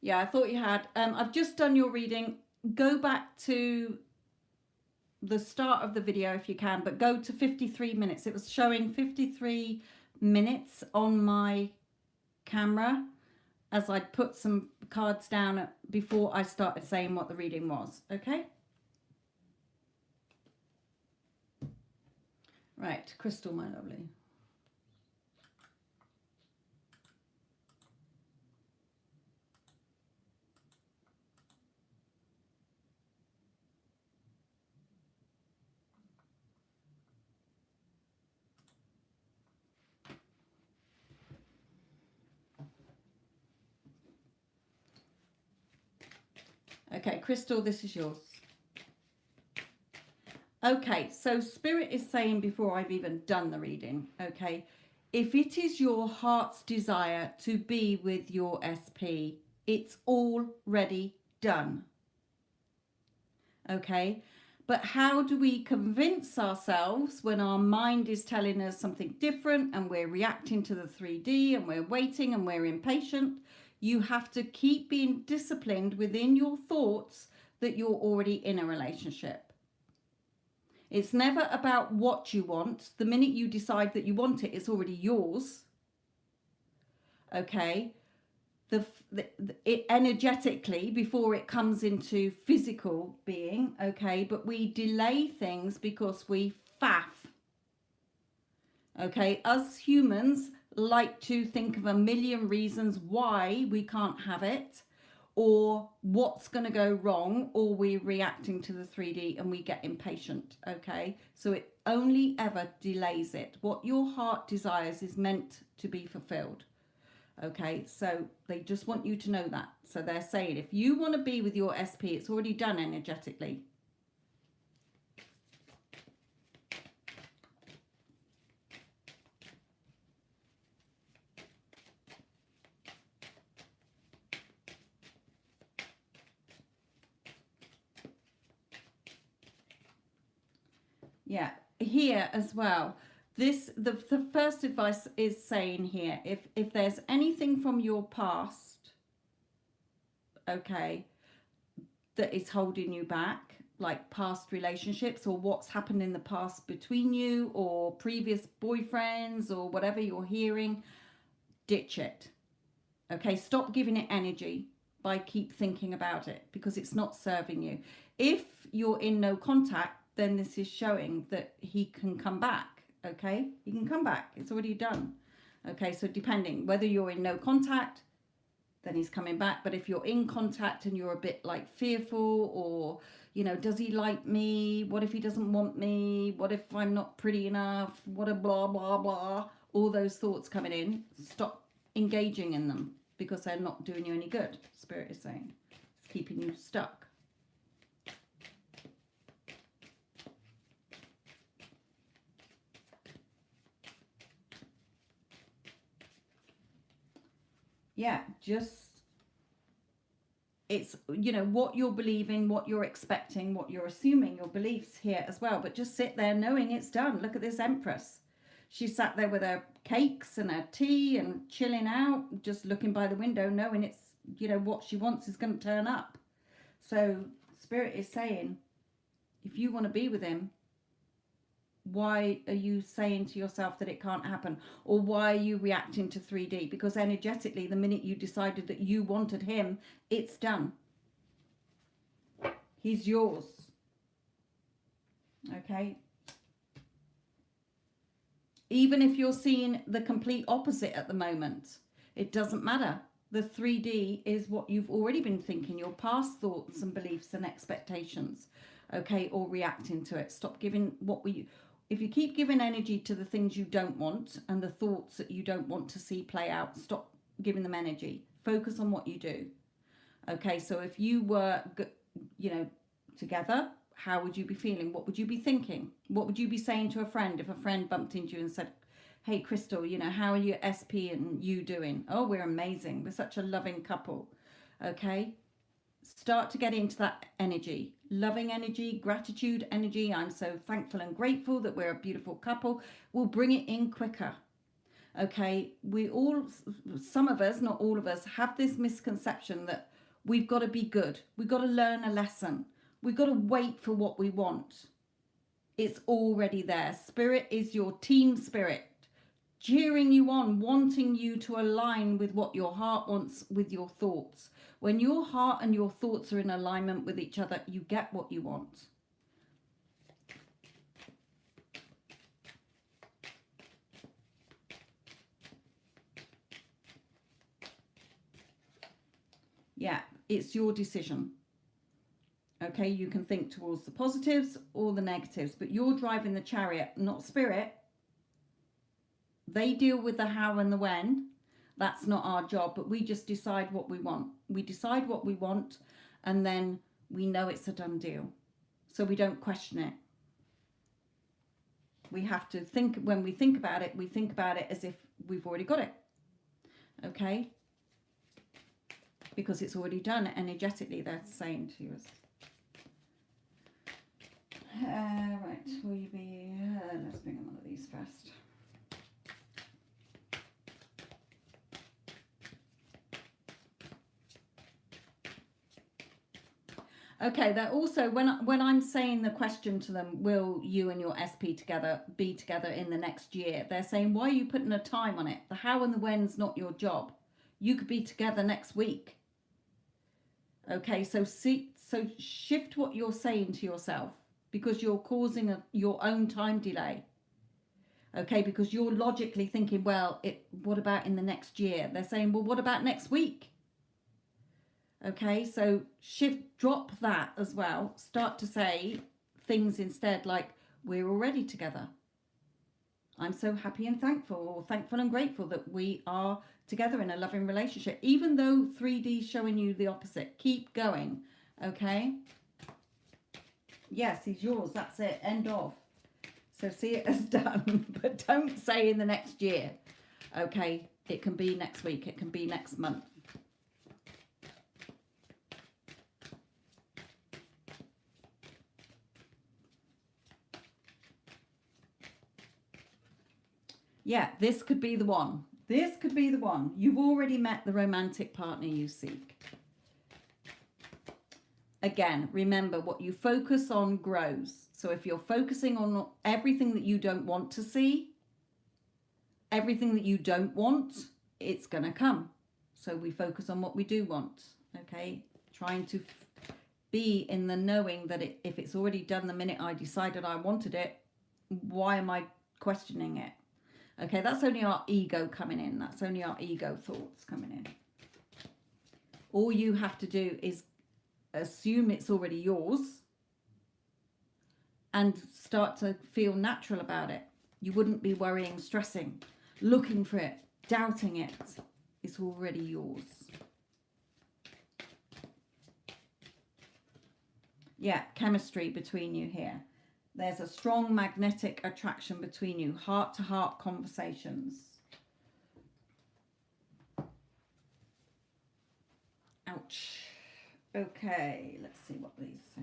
Yeah, I thought you had. I've just done your reading. Go back to the start of the video if you can, but go to 53 minutes. It was showing 53 minutes on my camera as I'd put some cards down before I started saying what the reading was. Okay? Right, Crystal, my lovely. Okay, Crystal, this is yours. Okay, so Spirit is saying before I've even done the reading, okay, if it is your heart's desire to be with your SP, it's already done. Okay, but how do we convince ourselves when our mind is telling us something different and we're reacting to the 3D and we're waiting and we're impatient? You have to keep being disciplined within your thoughts that you're already in a relationship. It's never about what you want. The minute you decide that you want it, it's already yours. Okay? it energetically before it comes into physical being, okay? But we delay things because we faff, okay? Us humans like to think of a million reasons why we can't have it, or what's going to go wrong, or we're reacting to the 3D and we get impatient, okay? So it only ever delays it. What your heart desires is meant to be fulfilled, okay? So they just want you to know that. So they're saying if you want to be with your SP, it's already done energetically. Yeah, here as well. The first advice is saying here, if there's anything from your past, okay, that is holding you back, like past relationships or what's happened in the past between you or previous boyfriends or whatever you're hearing, ditch it. Okay, stop giving it energy by keep thinking about it because it's not serving you. If you're in no contact, then this is showing that he can come back, okay? He can come back. It's already done. Okay, so depending whether you're in no contact, then he's coming back. But if you're in contact and you're a bit like fearful or, you know, does he like me? What if he doesn't want me? What if I'm not pretty enough? What a blah, blah, blah. All those thoughts coming in, stop engaging in them because they're not doing you any good. Spirit is saying it's keeping you stuck. Yeah, just, it's, you know, what you're believing, what you're expecting, what you're assuming, your beliefs here as well. But just sit there knowing it's done. Look at this Empress. She sat there with her cakes and her tea and chilling out, just looking by the window, knowing it's, you know, what she wants is going to turn up. So Spirit is saying, if you want to be with him, why are you saying to yourself that it can't happen? Or why are you reacting to 3D? Because energetically, the minute you decided that you wanted him, it's done. He's yours. Okay? Even if you're seeing the complete opposite at the moment, it doesn't matter. The 3D is what you've already been thinking, your past thoughts and beliefs and expectations, okay, or reacting to it. Stop giving if you keep giving energy to the things you don't want and the thoughts that you don't want to see play out, stop giving them energy. Focus on what you do. Okay, so if you were, you know, together, how would you be feeling? What would you be thinking? What would you be saying to a friend if a friend bumped into you and said, hey, Crystal, you know, how are your SP and you doing? Oh, we're amazing. We're such a loving couple. Okay, start to get into that energy, loving energy, gratitude energy. I'm so thankful and grateful that we're a beautiful couple. We'll bring it in quicker. Okay, we all, some of us, not all of us, have this misconception that we've got to be good. We've got to learn a lesson. We've got to wait for what we want. It's already there. Spirit is your team spirit, cheering you on, wanting you to align with what your heart wants with your thoughts. When your heart and your thoughts are in alignment with each other, you get what you want. Yeah, it's your decision. Okay, you can think towards the positives or the negatives, but you're driving the chariot, not Spirit. They deal with the how and the when. That's not our job, but we just decide what we want. We decide what we want, and then we know it's a done deal. So we don't question it. We have to think, when we think about it, we think about it as if we've already got it. Okay? Because it's already done energetically, they're saying to us. Right, will you be, let's bring in one of these first. Okay, they're also, when I'm saying the question to them, will you and your SP be together in the next year? They're saying, why are you putting a time on it? The how and the when's not your job. You could be together next week. Okay, so shift what you're saying to yourself, because you're causing your own time delay. Okay, because you're logically thinking, well, what about in the next year? They're saying, well, what about next week? Okay, so drop that as well. Start to say things instead like, we're already together. I'm so happy and thankful, or thankful and grateful that we are together in a loving relationship. Even though 3D is showing you the opposite, keep going. Okay. Yes, he's yours. That's it. End of. So see it as done, but don't say in the next year. Okay. It can be next week. It can be next month. Yeah, this could be the one. This could be the one. You've already met the romantic partner you seek. Again, remember, what you focus on grows. So if you're focusing on everything that you don't want to see, everything that you don't want, it's going to come. So we focus on what we do want. Okay, trying to be in the knowing that if it's already done the minute I decided I wanted it, why am I questioning it? Okay, that's only our ego coming in. That's only our ego thoughts coming in. All you have to do is assume it's already yours and start to feel natural about it. You wouldn't be worrying, stressing, looking for it, doubting it. It's already yours. Yeah, chemistry between you here. There's a strong magnetic attraction between you, heart-to-heart conversations. Ouch. Okay, let's see what these say.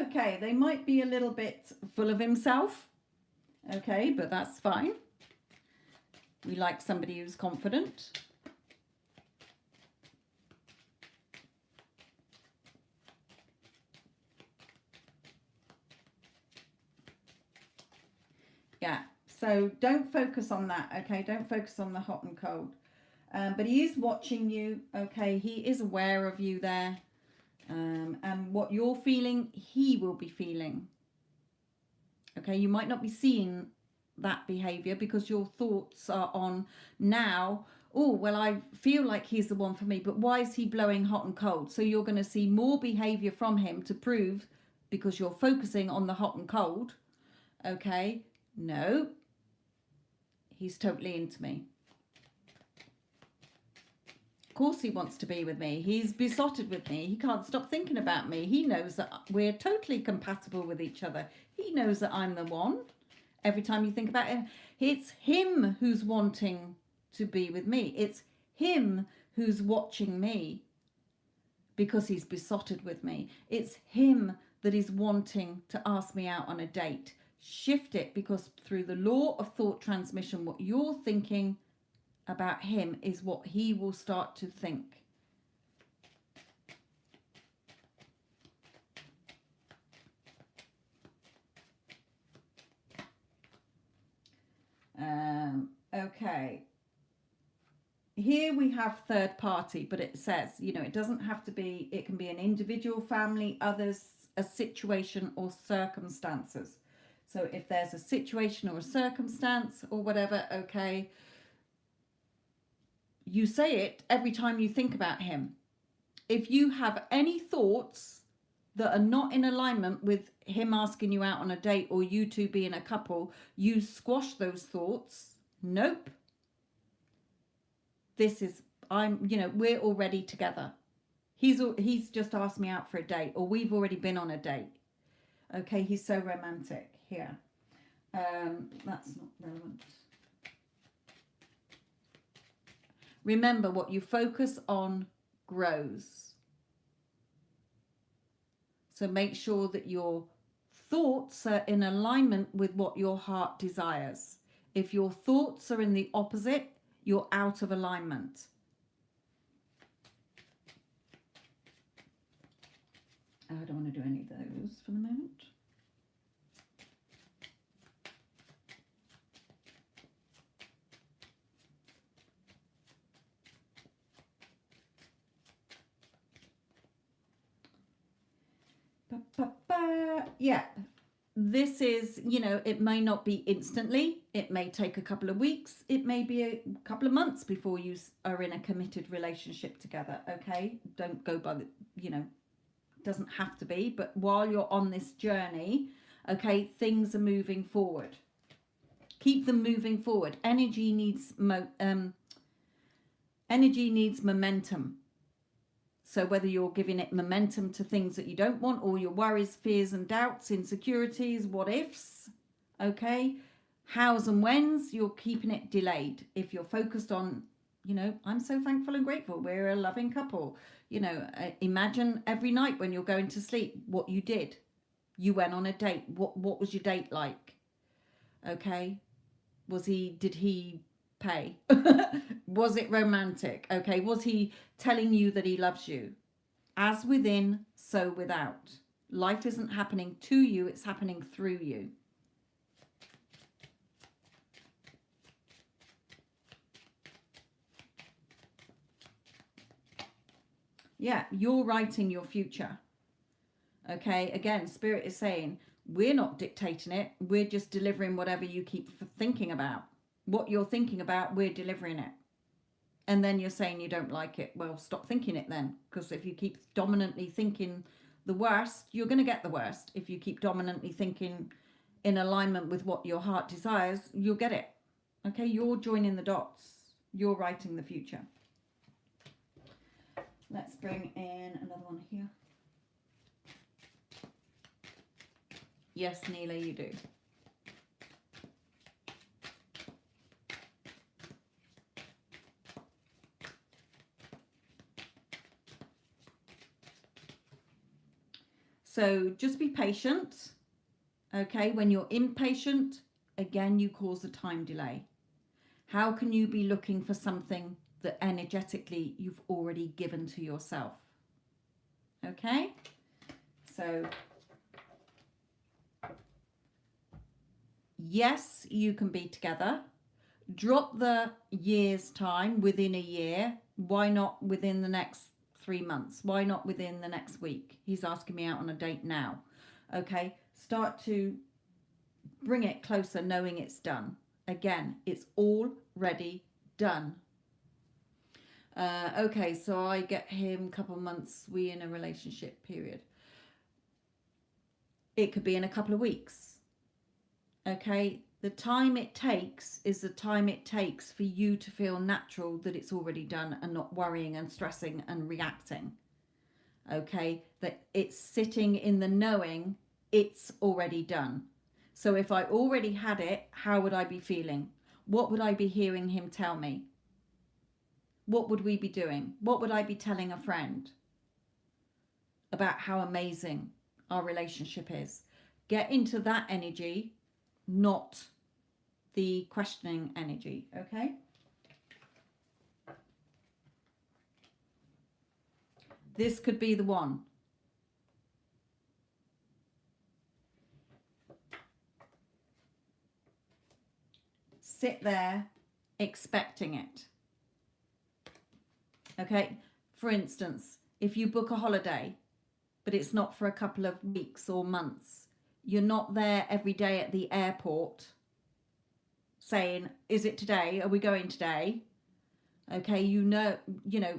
Okay, they might be a little bit full of himself. Okay, but that's fine. We like somebody who's confident. Yeah, so don't focus on that, okay? Don't focus on the hot and cold. But he is watching you, okay? He is aware of you there. And what you're feeling, he will be feeling. Okay, you might not be seeing that behavior because your thoughts are on now, oh, well, I feel like he's the one for me, but why is he blowing hot and cold? So you're going to see more behavior from him to prove, because you're focusing on the hot and cold. Okay, no, he's totally into me. Of course he wants to be with me. He's besotted with me. He can't stop thinking about me. He knows that we're totally compatible with each other. He knows that I'm the one. Every time you think about it, it's him who's wanting to be with me. It's him who's watching me because he's besotted with me. It's him that is wanting to ask me out on a date. Shift it, because through the law of thought transmission, what you're thinking about him is what he will start to think. Okay. Here we have third party, but it says, you know, it doesn't have to be, it can be an individual, family, others, a situation or circumstances. So if there's a situation or a circumstance or whatever, okay, you say it every time you think about him. If you have any thoughts that are not in alignment with him asking you out on a date or you two being a couple, you squash those thoughts. Nope. This is, we're already together. He's just asked me out for a date, or we've already been on a date. Okay, he's so romantic here. That's not relevant. Remember, what you focus on grows. So make sure that your thoughts are in alignment with what your heart desires. If your thoughts are in the opposite, you're out of alignment. I don't want to do any of those for the moment. Yeah, this is, you know, it may not be instantly. It may take a couple of weeks. It may be a couple of months before you are in a committed relationship together. Okay, don't go by the, you know, doesn't have to be, but while you're on this journey, okay, things are moving forward. Keep them moving forward. Energy needs momentum. So whether you're giving it momentum to things that you don't want, or your worries, fears and doubts, insecurities, what ifs, okay, hows and whens, you're keeping it delayed. If you're focused on, you know, I'm so thankful and grateful, we're a loving couple, you know, imagine every night when you're going to sleep what you did. You went on a date. What was your date like? Okay, did he pay? Was it romantic? Okay, was he telling you that he loves you? As within, so without. Life isn't happening to you, it's happening through you. Yeah, you're writing your future. Okay, again, Spirit is saying, we're not dictating it, we're just delivering whatever you keep thinking about. What you're thinking about, we're delivering it. And then you're saying you don't like it. Well, stop thinking it then, because if you keep dominantly thinking the worst, you're going to get the worst. If you keep dominantly thinking in alignment with what your heart desires, you'll get it. Okay, you're joining the dots. You're writing the future. Let's bring in another one here. Yes, Neela, you do. So just be patient. Okay, when you're impatient, again, you cause a time delay. How can you be looking for something that energetically you've already given to yourself? Okay, so yes, you can be together. Drop the year's time within a year. Why not within the next 3 months? Why not within the next week? He's asking me out on a date now. Okay, start to bring it closer, knowing it's done. Again, it's already done. Okay, so I get him a couple of months, we in a relationship period. It could be in a couple of weeks. Okay, the time it takes is the time it takes for you to feel natural that it's already done and not worrying and stressing and reacting. Okay, that it's sitting in the knowing it's already done. So if I already had it, how would I be feeling? What would I be hearing him tell me? What would we be doing? What would I be telling a friend about how amazing our relationship is? Get into that energy, not the questioning energy, okay? This could be the one. Sit there expecting it. Okay, for instance, if you book a holiday, but it's not for a couple of weeks or months, you're not there every day at the airport saying, is it today? Are we going today? Okay, you know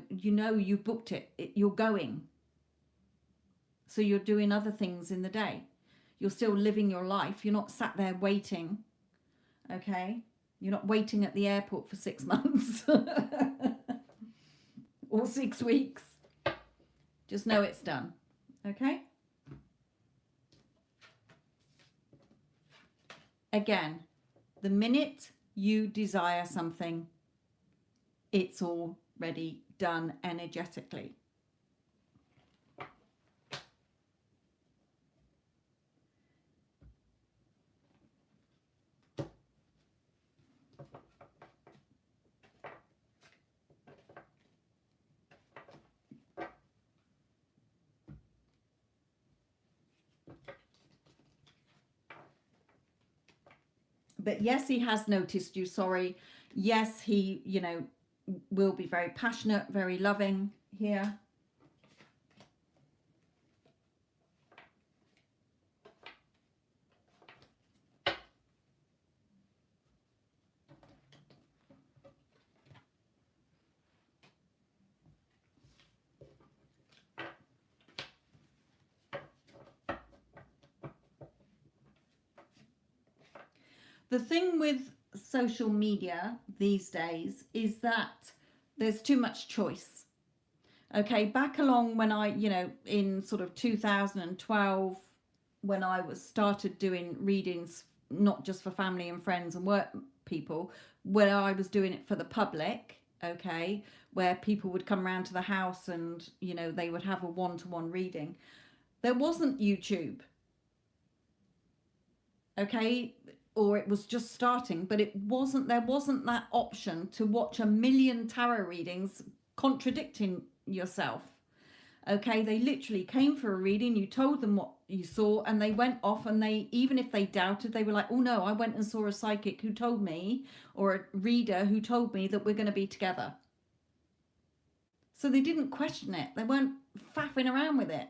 you've booked it. You're going. So you're doing other things in the day. You're still living your life. You're not sat there waiting. Okay, you're not waiting at the airport for 6 months or 6 weeks. Just know it's done. Okay. Again, the minute you desire something, it's already done energetically. But yes, he has noticed you. Sorry. Yes, he, you know, will be very passionate, very loving here. The thing with social media these days is that there's too much choice. Okay, back along when I, you know, in sort of 2012, when I was started doing readings, not just for family and friends and work people, where I was doing it for the public, okay, where people would come around to the house and, you know, they would have a one-to-one reading. There wasn't YouTube, okay, or it was just starting, but there wasn't that option to watch a million tarot readings contradicting yourself. Okay, they literally came for a reading, you told them what you saw, and they went off, and they, even if they doubted, they were like, oh no, I went and saw a psychic who told me, or a reader who told me that we're going to be together. So they didn't question it, they weren't faffing around with it.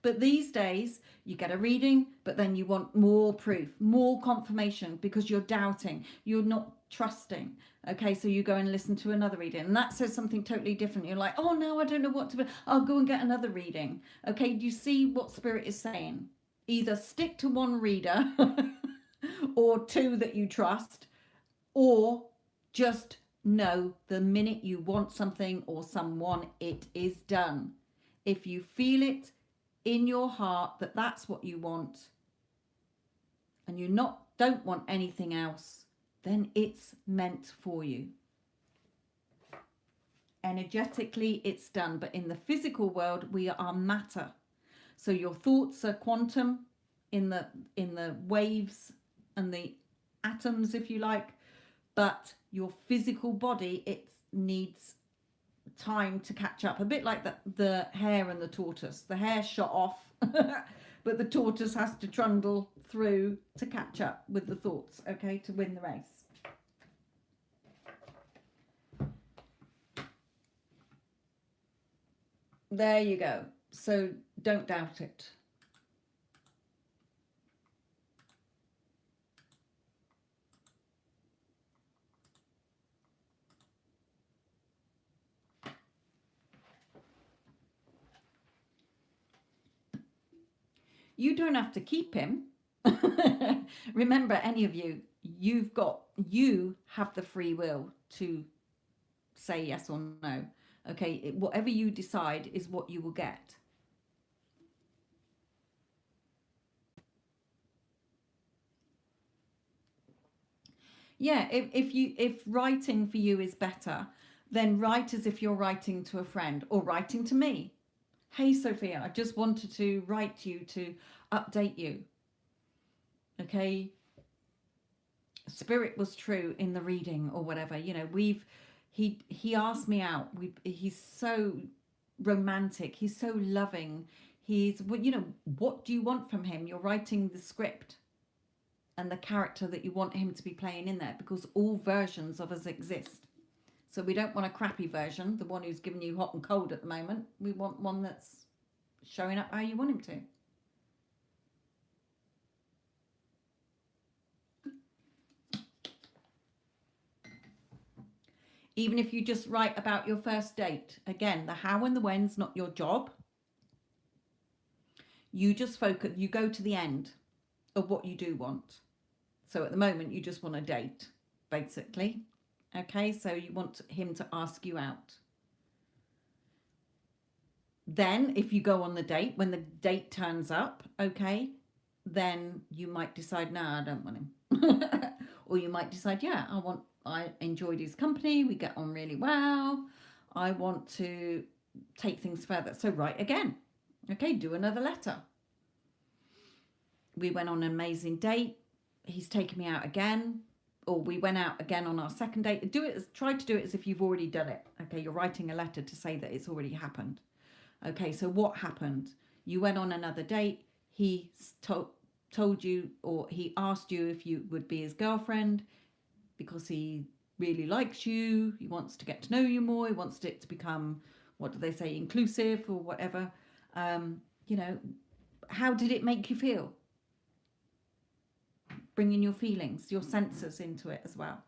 But these days, you get a reading, but then you want more proof, more confirmation, because you're doubting, you're not trusting. Okay, so you go and listen to another reading, and that says something totally different. You're like, oh no, I don't know what to do. I'll go and get another reading. Okay, do you see what Spirit is saying? Either stick to one reader or two that you trust, or just know the minute you want something or someone, it is done. If you feel it in your heart that that's what you want, and you don't want anything else, then it's meant for you. Energetically, it's done. But in the physical world, we are matter. So your thoughts are quantum in the waves and the atoms, if you like. But your physical body, it needs time to catch up. A bit like the hare and the tortoise. The hare shot off, but the tortoise has to trundle through to catch up with the thoughts, okay, to win the race. There you go. So don't doubt it. You don't have to keep him. Remember, any of you, you have the free will to say yes or no. Okay, whatever you decide is what you will get. Yeah, if writing for you is better, then write as if you're writing to a friend or writing to me. Hey Sophia, I just wanted to write to you to update you. Okay, Spirit was true in the reading or whatever. You know, he asked me out. He's so romantic. He's so loving. He's, you know, what do you want from him? You're writing the script and the character that you want him to be playing in there, because all versions of us exist. So we don't want a crappy version, the one who's giving you hot and cold at the moment. We want one that's showing up how you want him to. Even if you just write about your first date, again, the how and the when's not your job. You just focus, you go to the end of what you do want. So at the moment, you just want a date, basically. Okay, so you want him to ask you out. Then if you go on the date, when the date turns up, okay, then you might decide, no, I don't want him. Or you might decide, yeah, I enjoyed his company, we get on really well, I want to take things further. So write again. Okay, do another letter. We went on an amazing date, he's taken me out again, or we went out again on our second date. Try to do it as if you've already done it. Okay, you're writing a letter to say that it's already happened. Okay, so what happened? You went on another date, he told you, or he asked you if you would be his girlfriend because he really likes you, he wants to get to know you more, he wants it to become, what do they say, inclusive or whatever. You know, how did it make you feel? Bringing your feelings, your senses into it as well.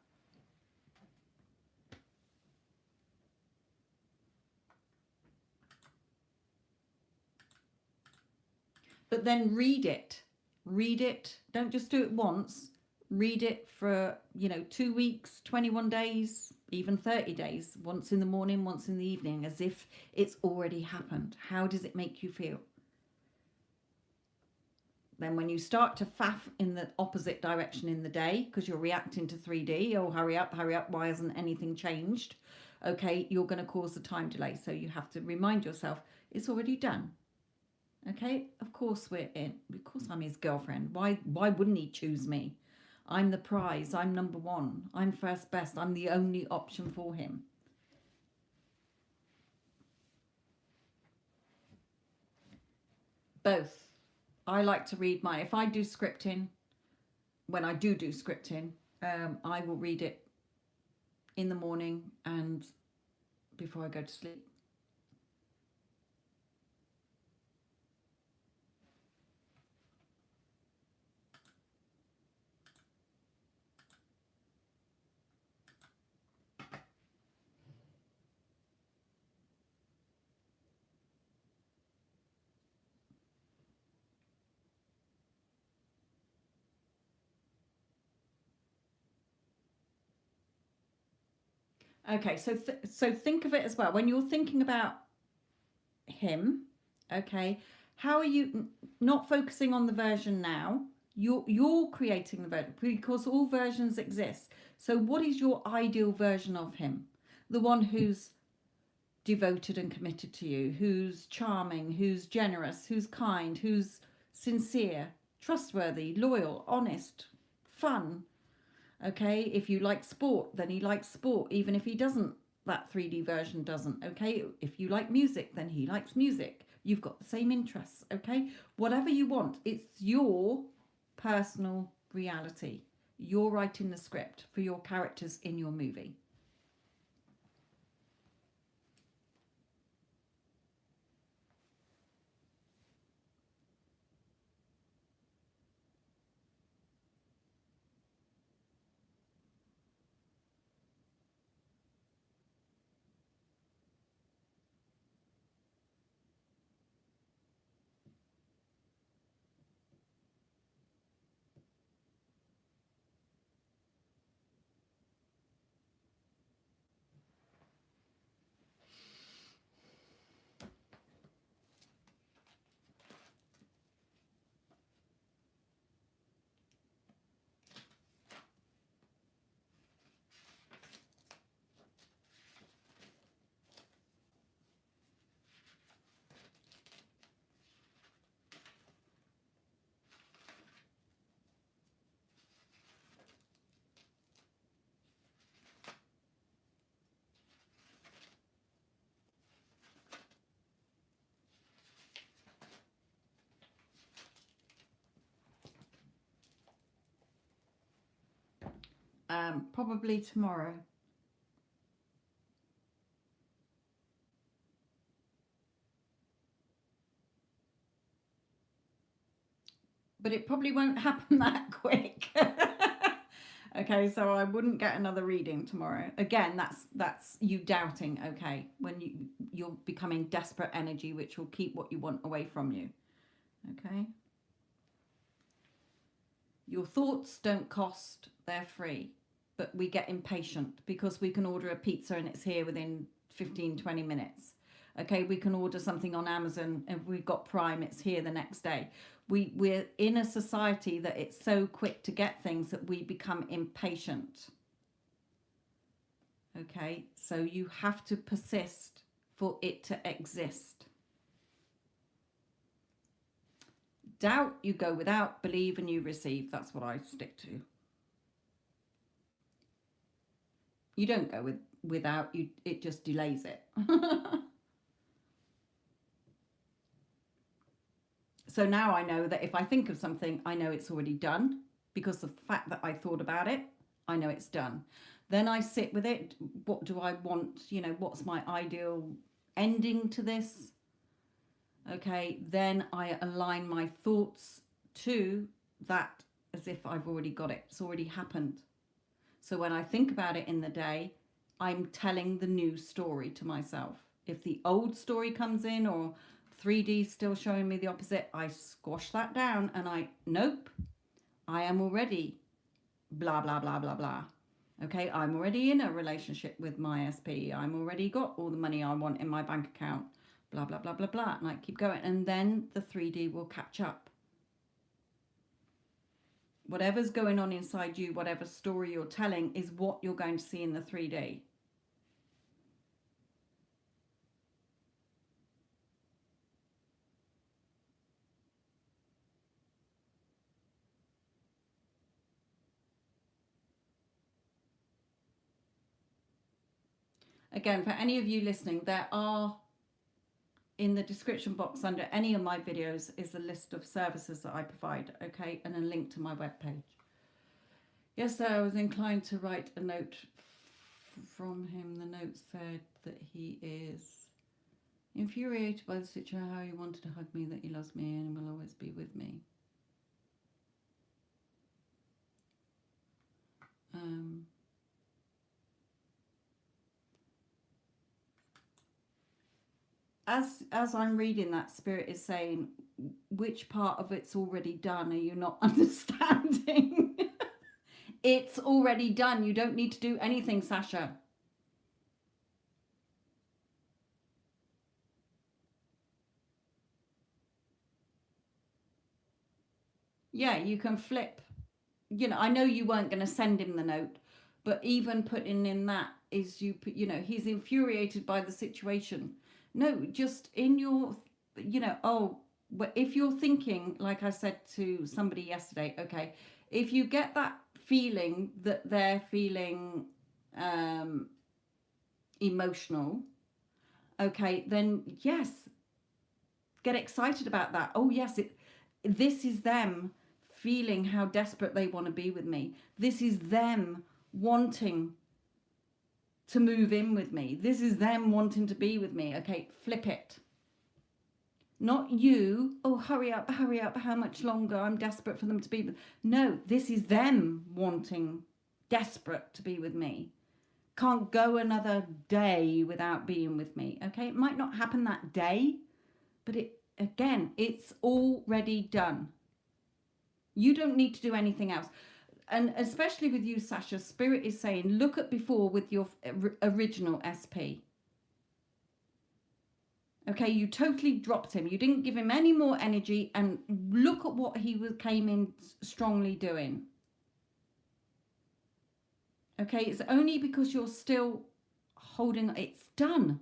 But then read it. Read it. Don't just do it once. Read it for, 2 weeks, 21 days, even 30 days, once in the morning, once in the evening, as if it's already happened. How does it make you feel? Then when you start to faff in the opposite direction in the day, because you're reacting to 3D, oh, hurry up, why hasn't anything changed? Okay, you're going to cause a time delay. So you have to remind yourself, it's already done. Okay, of course I'm his girlfriend. Why wouldn't he choose me? I'm the prize, I'm number one, I'm first best, I'm the only option for him. Both. I like to read if I do scripting, when I do scripting, I will read it in the morning and before I go to sleep. Okay, so think of it as well. When you're thinking about him, okay, how are you not focusing on the version now? You're creating the version because all versions exist. So what is your ideal version of him? The one who's devoted and committed to you, who's charming, who's generous, who's kind, who's sincere, trustworthy, loyal, honest, fun. Okay, if you like sport, then he likes sport, even if he doesn't, that 3D version doesn't. Okay, if you like music, then he likes music. You've got the same interests. Okay, whatever you want, it's your personal reality. You're writing the script for your characters in your movie. Probably tomorrow. But it probably won't happen that quick. Okay, so I wouldn't get another reading tomorrow. Again, that's you doubting. Okay, when you're becoming desperate energy, which will keep what you want away from you. Okay, your thoughts don't cost; they're free. But we get impatient because we can order a pizza and it's here within 15-20 minutes. Okay, we can order something on Amazon and we've got Prime, it's here the next day. We're in a society that it's so quick to get things that we become impatient. Okay, so you have to persist for it to exist. Doubt, you go without; believe and you receive. That's what I stick to. You don't go without, it just delays it. So now I know that if I think of something, I know it's already done, because the fact that I thought about it, I know it's done. Then I sit with it. What do I want? What's my ideal ending to this? Okay, then I align my thoughts to that as if I've already got it. It's already happened. So when I think about it in the day, I'm telling the new story to myself. If the old story comes in or 3D still showing me the opposite, I squash that down and nope, I am already blah, blah, blah, blah, blah. Okay, I'm already in a relationship with my SP. I'm already got all the money I want in my bank account. Blah, blah, blah, blah, blah. And I keep going. And then the 3D will catch up. Whatever's going on inside you, whatever story you're telling, is what you're going to see in the 3D. Again, for any of you listening, there are, in the description box under any of my videos, is a list of services that I provide, okay, and a link to my webpage. Yesterday I was inclined to write a note from him. The note said that he is infuriated by the situation, how he wanted to hug me, that he loves me and will always be with me. As I'm reading that, Spirit is saying, which part of it's already done are you not understanding? It's already done. You don't need to do anything, Sasha. Yeah, you can flip. I know you weren't going to send him the note, but even putting in that is he's infuriated by the situation. No, just in your, if you're thinking, like I said to somebody yesterday, okay, if you get that feeling that they're feeling emotional, okay, then yes, get excited about that. Oh yes, this is them feeling how desperate they want to be with me. This is them wanting to move in with me. This is them wanting to be with me. Okay, flip it. Not you, oh, hurry up, how much longer? I'm desperate for them to be with. No, this is them wanting, desperate to be with me. Can't go another day without being with me. Okay, it might not happen that day, but it's already done. You don't need to do anything else. And especially with you, Sasha, Spirit is saying, look at before with your original SP. Okay, you totally dropped him. You didn't give him any more energy, and look at what he came in strongly doing. Okay, it's only because you're still holding, it's done.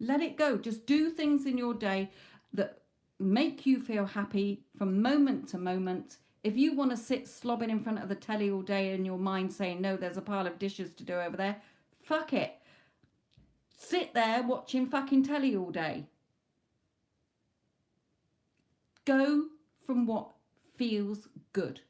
Let it go. Just do things in your day that make you feel happy from moment to moment. If you want to sit slobbing in front of the telly all day in your mind saying, no, there's a pile of dishes to do over there, fuck it. Sit there watching fucking telly all day. Go from what feels good.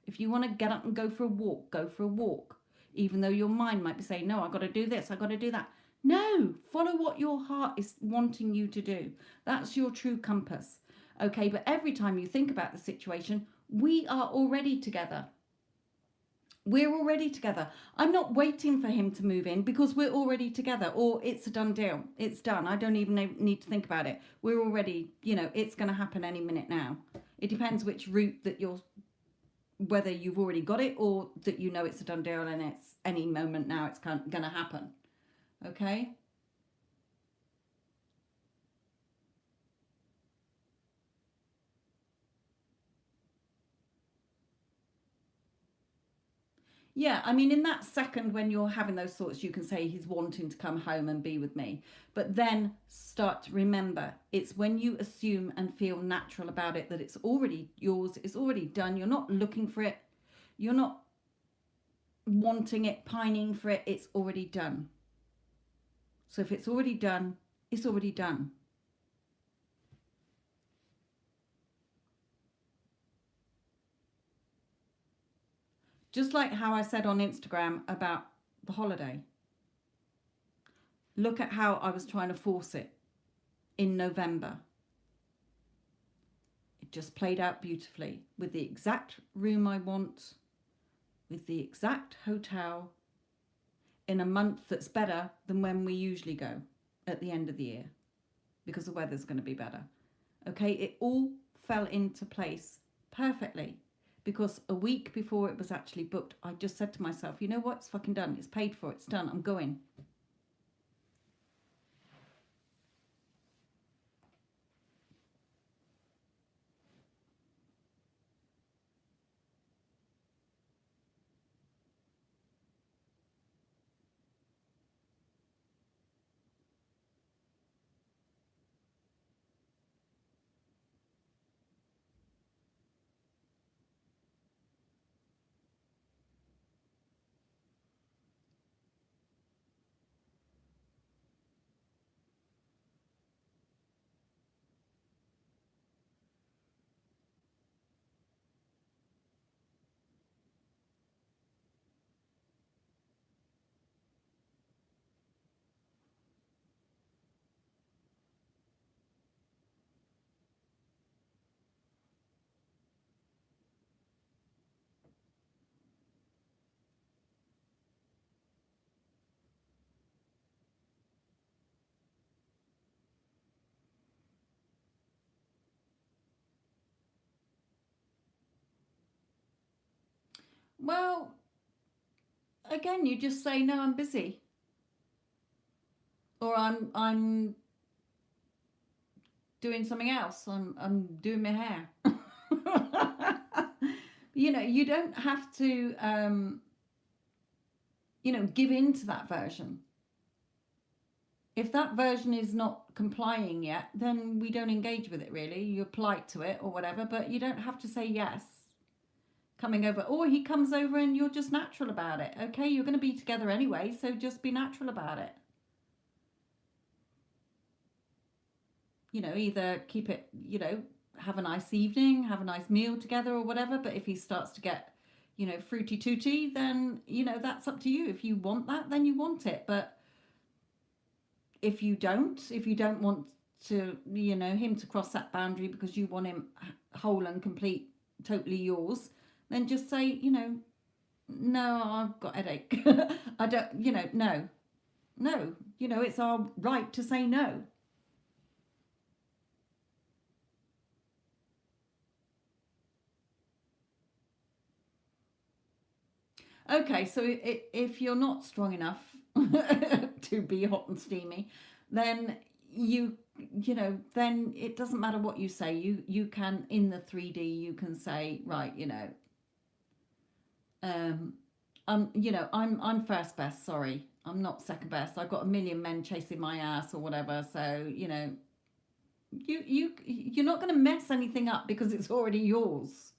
If you want to get up and go for a walk, go for a walk. Even though your mind might be saying, no, I've got to do this, I've got to do that. No, follow what your heart is wanting you to do. That's your true compass. Okay, but every time you think about the situation, we are already together. We're already together. I'm not waiting for him to move in because we're already together, or it's a done deal. It's done. I don't even need to think about it. We're already, it's going to happen any minute now. It depends which route that whether you've already got it or that it's a done deal and it's any moment now it's going to happen. Okay? Yeah, I mean, in that second when you're having those thoughts, you can say he's wanting to come home and be with me. But then start to remember, it's when you assume and feel natural about it that it's already yours, it's already done. You're not looking for it. You're not wanting it, pining for it. It's already done. So if it's already done, it's already done. Just like how I said on Instagram about the holiday. Look at how I was trying to force it in November. It just played out beautifully with the exact room I want, with the exact hotel, in a month that's better than when we usually go at the end of the year, because the weather's going to be better. Okay, it all fell into place perfectly, because a week before it was actually booked, I just said to myself, you know what, it's fucking done, it's paid for, it's done, I'm going. Well, again, you just say, no, I'm busy, or I'm doing something else, I'm doing my hair. You know, you don't have to you know, give in to that version. If that version is not complying yet, then we don't engage with it really. You're polite to it or whatever, but you don't have to say yes coming over. Or he comes over and you're just natural about it. Okay, you're going to be together anyway, so just be natural about it. You know, either keep it, you know, have a nice evening, have a nice meal together or whatever. But if he starts to get, you know, fruity tooty, then, you know, that's up to you. If you want that, then you want it. But if you don't want to, you know, him to cross that boundary because you want him whole and complete, totally yours, then just say, you know, no, I've got a headache. I don't, you know, no, you know, it's our right to say no. Okay, so if you're not strong enough to be hot and steamy, then you know, then it doesn't matter what you say. You can, in the 3D, you can say, right, you know, um you know, I'm first best, sorry, I'm not second best, I've got a million men chasing my ass or whatever, so you know, you're not going to mess anything up because it's already yours.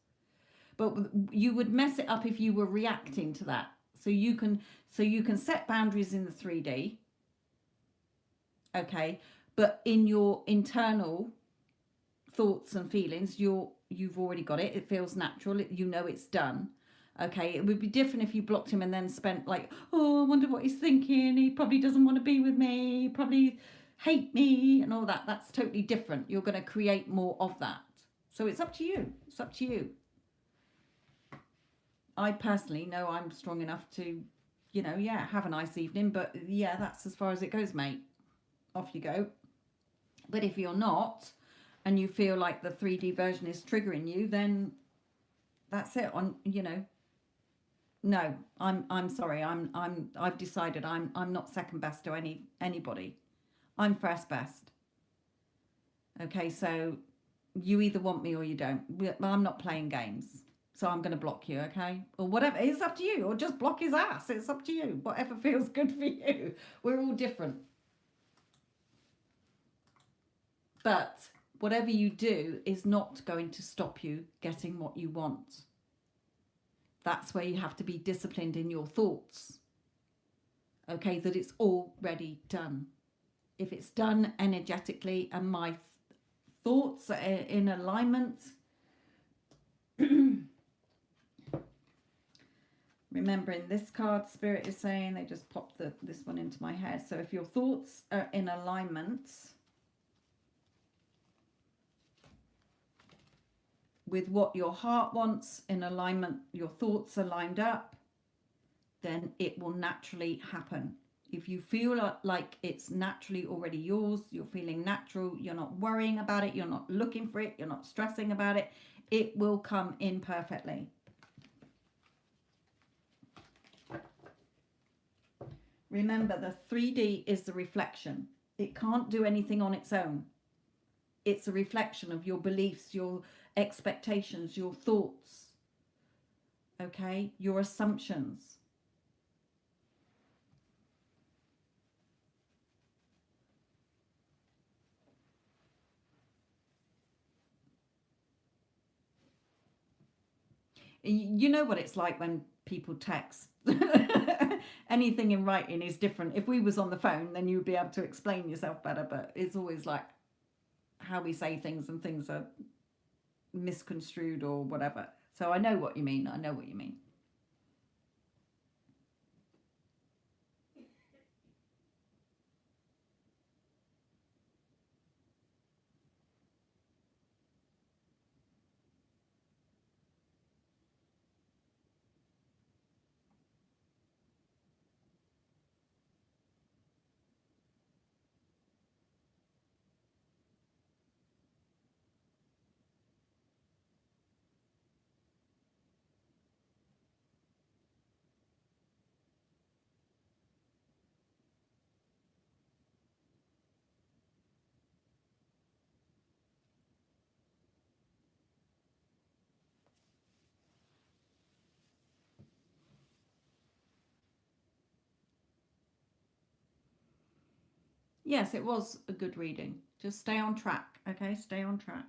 But you would mess it up if you were reacting to that. So you can set boundaries in the 3D, okay, but in your internal thoughts and feelings, you've already got it, it feels natural, you know it's done. Okay, it would be different if you blocked him and then spent like, oh, I wonder what he's thinking, he probably doesn't want to be with me, he probably hate me and all that. That's totally different. You're going to create more of that. So it's up to you. It's up to you. I personally know I'm strong enough to, you know, yeah, have a nice evening, but yeah, that's as far as it goes, mate. Off you go. But if you're not, and you feel like the 3D version is triggering you, then that's it. On, you know, no, I'm sorry. I've decided I'm not second best to anybody. I'm first best. Okay, so you either want me or you don't. I'm not playing games. So I'm going to block you, okay? Or whatever. It's up to you. Or just block his ass. It's up to you. Whatever feels good for you. We're all different. But whatever you do is not going to stop you getting what you want. That's where you have to be disciplined in your thoughts. Okay, that it's already done. If it's done energetically and my thoughts are in alignment, Remembering this card, Spirit is saying, they just popped this one into my head. So if your thoughts are in alignment with what your heart wants, in alignment, your thoughts are lined up, then it will naturally happen. If you feel like it's naturally already yours, you're feeling natural, you're not worrying about it, you're not looking for it, you're not stressing about it, it will come in perfectly. Remember, the 3D is the reflection. It can't do anything on its own. It's a reflection of your beliefs, your expectations, your thoughts, okay, your assumptions. You know what it's like when people text. Anything in writing is different. If we was on the phone, then you'd be able to explain yourself better, but it's always like how we say things, and things are misconstrued or whatever. So I know what you mean. I know what you mean. Yes, it was a good reading. Just stay on track, okay? Stay on track.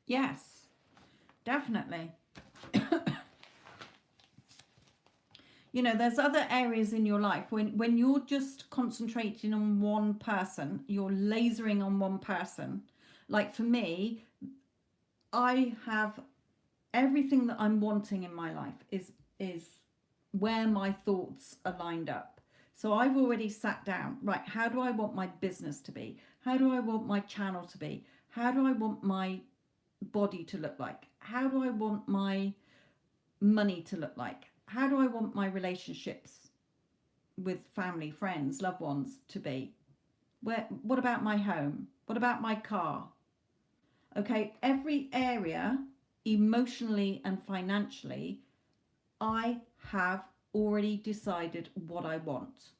Yes, definitely. You know, there's other areas in your life when you're just concentrating on one person, you're lasering on one person. Like for me, I have everything that I'm wanting in my life is where my thoughts are lined up. So I've already sat down, right, how do I want my business to be? How do I want my channel to be? How do I want my body to look like? How do I want my money to look like? How do I want my relationships with family, friends, loved ones to be? What about my home? What about my car? Okay, every area, emotionally and financially, I have already decided what I want.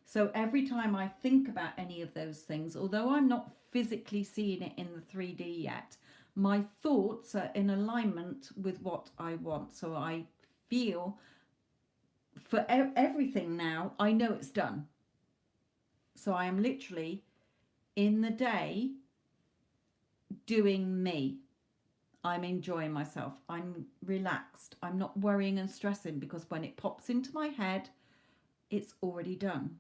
So every time I think about any of those things, although I'm not physically seeing it in the 3D yet, my thoughts are in alignment with what I want. So I feel for everything now, I know it's done. So I am literally in the day doing me. I'm enjoying myself. I'm relaxed. I'm not worrying and stressing, because when it pops into my head, it's already done.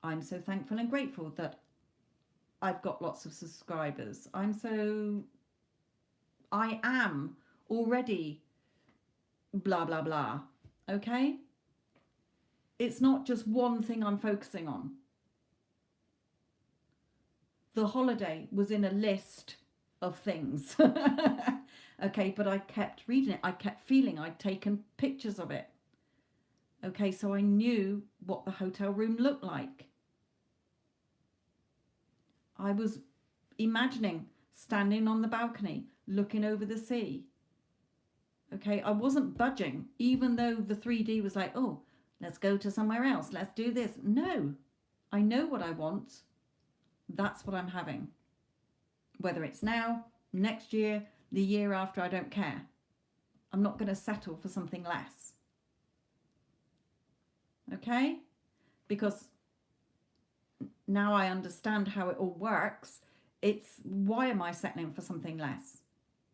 I'm so thankful and grateful that I've got lots of subscribers. I am already blah, blah, blah. Okay? It's not just one thing I'm focusing on. The holiday was in a list of things. Okay, but I kept reading it. I kept feeling, I'd taken pictures of it. Okay, so I knew what the hotel room looked like. I was imagining standing on the balcony, looking over the sea. Okay, I wasn't budging, even though the 3D was like, oh, let's go to somewhere else, let's do this. No, I know what I want. That's what I'm having. Whether it's now, next year, the year after, I don't care. I'm not going to settle for something less. Okay? Because now I understand how it all works. It's why am I settling for something less?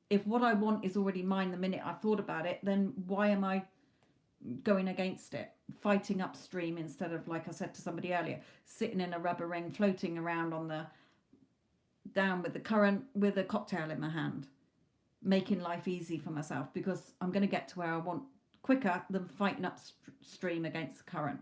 If what I want is already mine the minute I've thought about it, then why am I going against it, fighting upstream instead of, like I said to somebody earlier, sitting in a rubber ring, floating around on the down with the current with a cocktail in my hand, making life easy for myself, because I'm going to get to where I want quicker than fighting upstream against the current.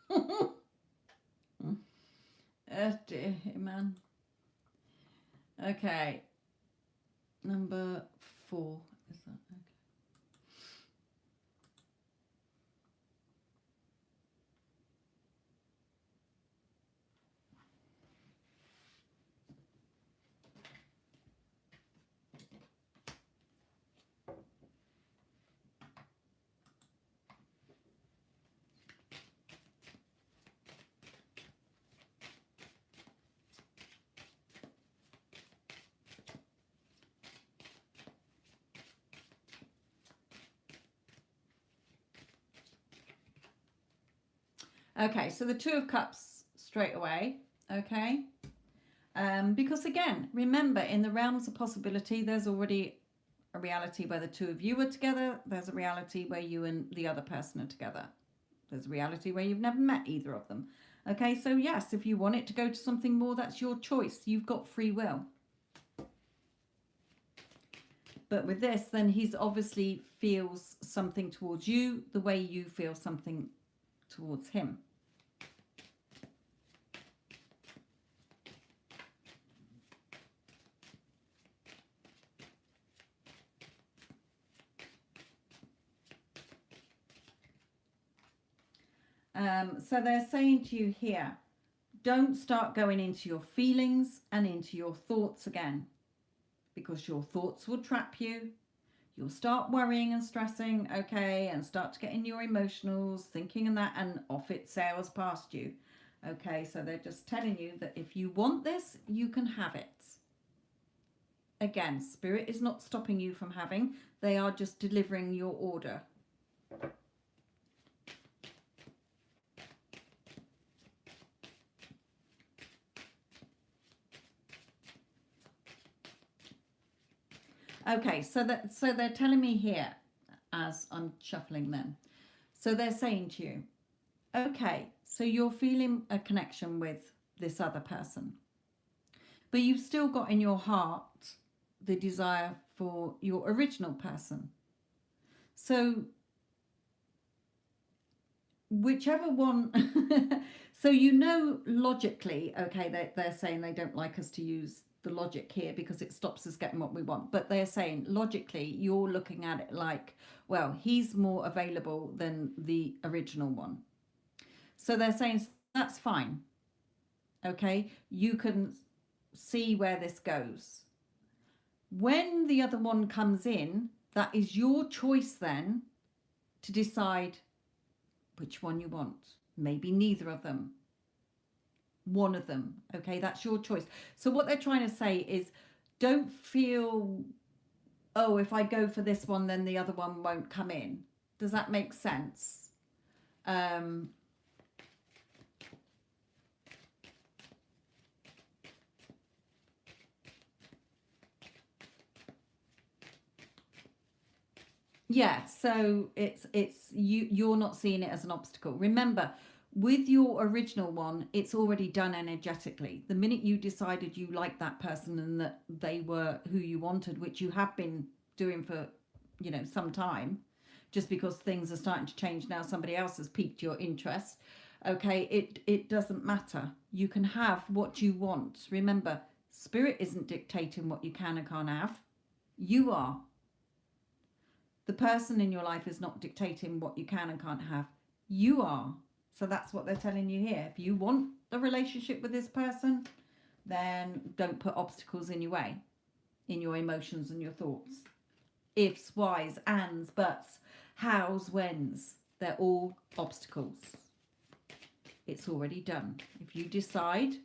Oh dear, man. Okay. Number 4. Is that okay? Okay, so the 2 of Cups straight away. Okay. Because again, remember, in the realms of possibility, there's already a reality where the 2 of you are together. There's a reality where you and the other person are together. There's a reality where you've never met either of them. Okay, so yes, if you want it to go to something more, that's your choice. You've got free will. But with this, then he's obviously feels something towards you the way you feel something towards him. So they're saying to you here, don't start going into your feelings and into your thoughts again, because your thoughts will trap you. You'll start worrying and stressing, okay, and start to get in your emotionals, thinking and that, and off it sails past you. Okay, so they're just telling you that if you want this, you can have it. Again, Spirit is not stopping you from having, they are just delivering your order. Okay, so they're telling me here, as I'm shuffling them. So they're saying to you, okay, so you're feeling a connection with this other person, but you've still got in your heart the desire for your original person. So whichever one, so you know logically, okay, they're saying they don't like us to use the logic here because it stops us getting what we want, but they're saying logically you're looking at it like, well, he's more available than the original one. So they're saying that's fine. Okay, you can see where this goes. When the other one comes in, that is your choice then to decide which one you want. Maybe neither of them. One of them. Okay, that's your choice. So what they're trying to say is don't feel, oh, if I go for this one, then the other one won't come in. Does that make sense? Yeah, so it's you're not seeing it as an obstacle. Remember, with your original one, it's already done energetically. The minute you decided you liked that person and that they were who you wanted, which you have been doing for, some time, just because things are starting to change now, somebody else has piqued your interest. Okay, it doesn't matter. You can have what you want. Remember, spirit isn't dictating what you can and can't have. You are. The person in your life is not dictating what you can and can't have. You are. So that's what they're telling you here. If you want the relationship with this person, then don't put obstacles in your way, in your emotions and your thoughts. Ifs, whys, ands, buts, hows, whens, they're all obstacles. It's already done. If you decide,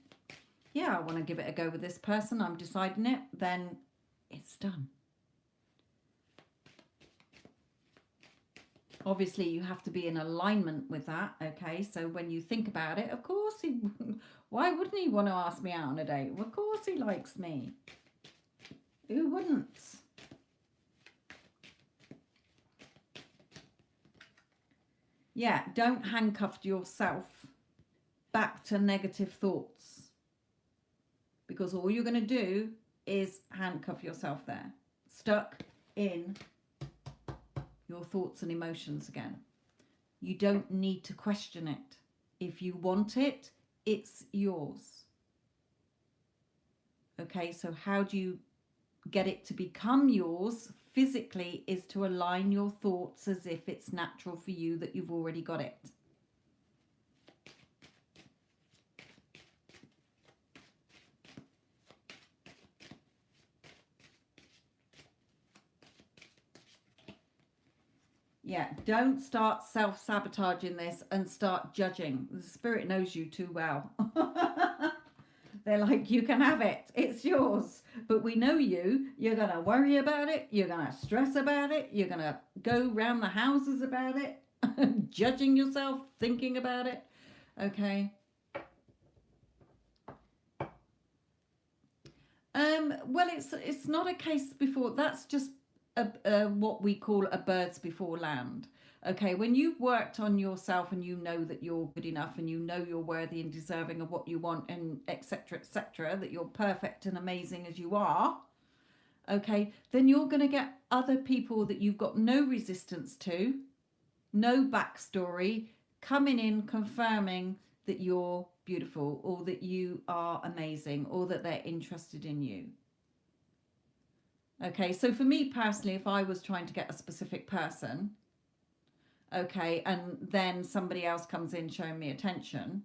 yeah, I want to give it a go with this person, I'm deciding it, then it's done. Obviously, you have to be in alignment with that, okay? So when you think about it, of course, why wouldn't he want to ask me out on a date? Well, of course he likes me. Who wouldn't? Yeah, don't handcuff yourself back to negative thoughts, because all you're going to do is handcuff yourself there, stuck in your thoughts and emotions again. You don't need to question it. If you want it, it's yours. Okay, so how do you get it to become yours physically is to align your thoughts as if it's natural for you that you've already got it. Yeah, don't start self-sabotaging this and start judging. The spirit knows you too well. They're like, you can have it. It's yours. But we know you. You're going to worry about it. You're going to stress about it. You're going to go round the houses about it. Judging yourself, thinking about it. Okay. Well, it's not a case before. That's just what we call a birds before land. Okay, when you've worked on yourself and you know that you're good enough and you know you're worthy and deserving of what you want and etc., that you're perfect and amazing as you are, okay, then you're going to get other people that you've got no resistance to, no backstory, coming in confirming that you're beautiful or that you are amazing or that they're interested in you. Okay, so for me personally, if I was trying to get a specific person, okay, and then somebody else comes in showing me attention,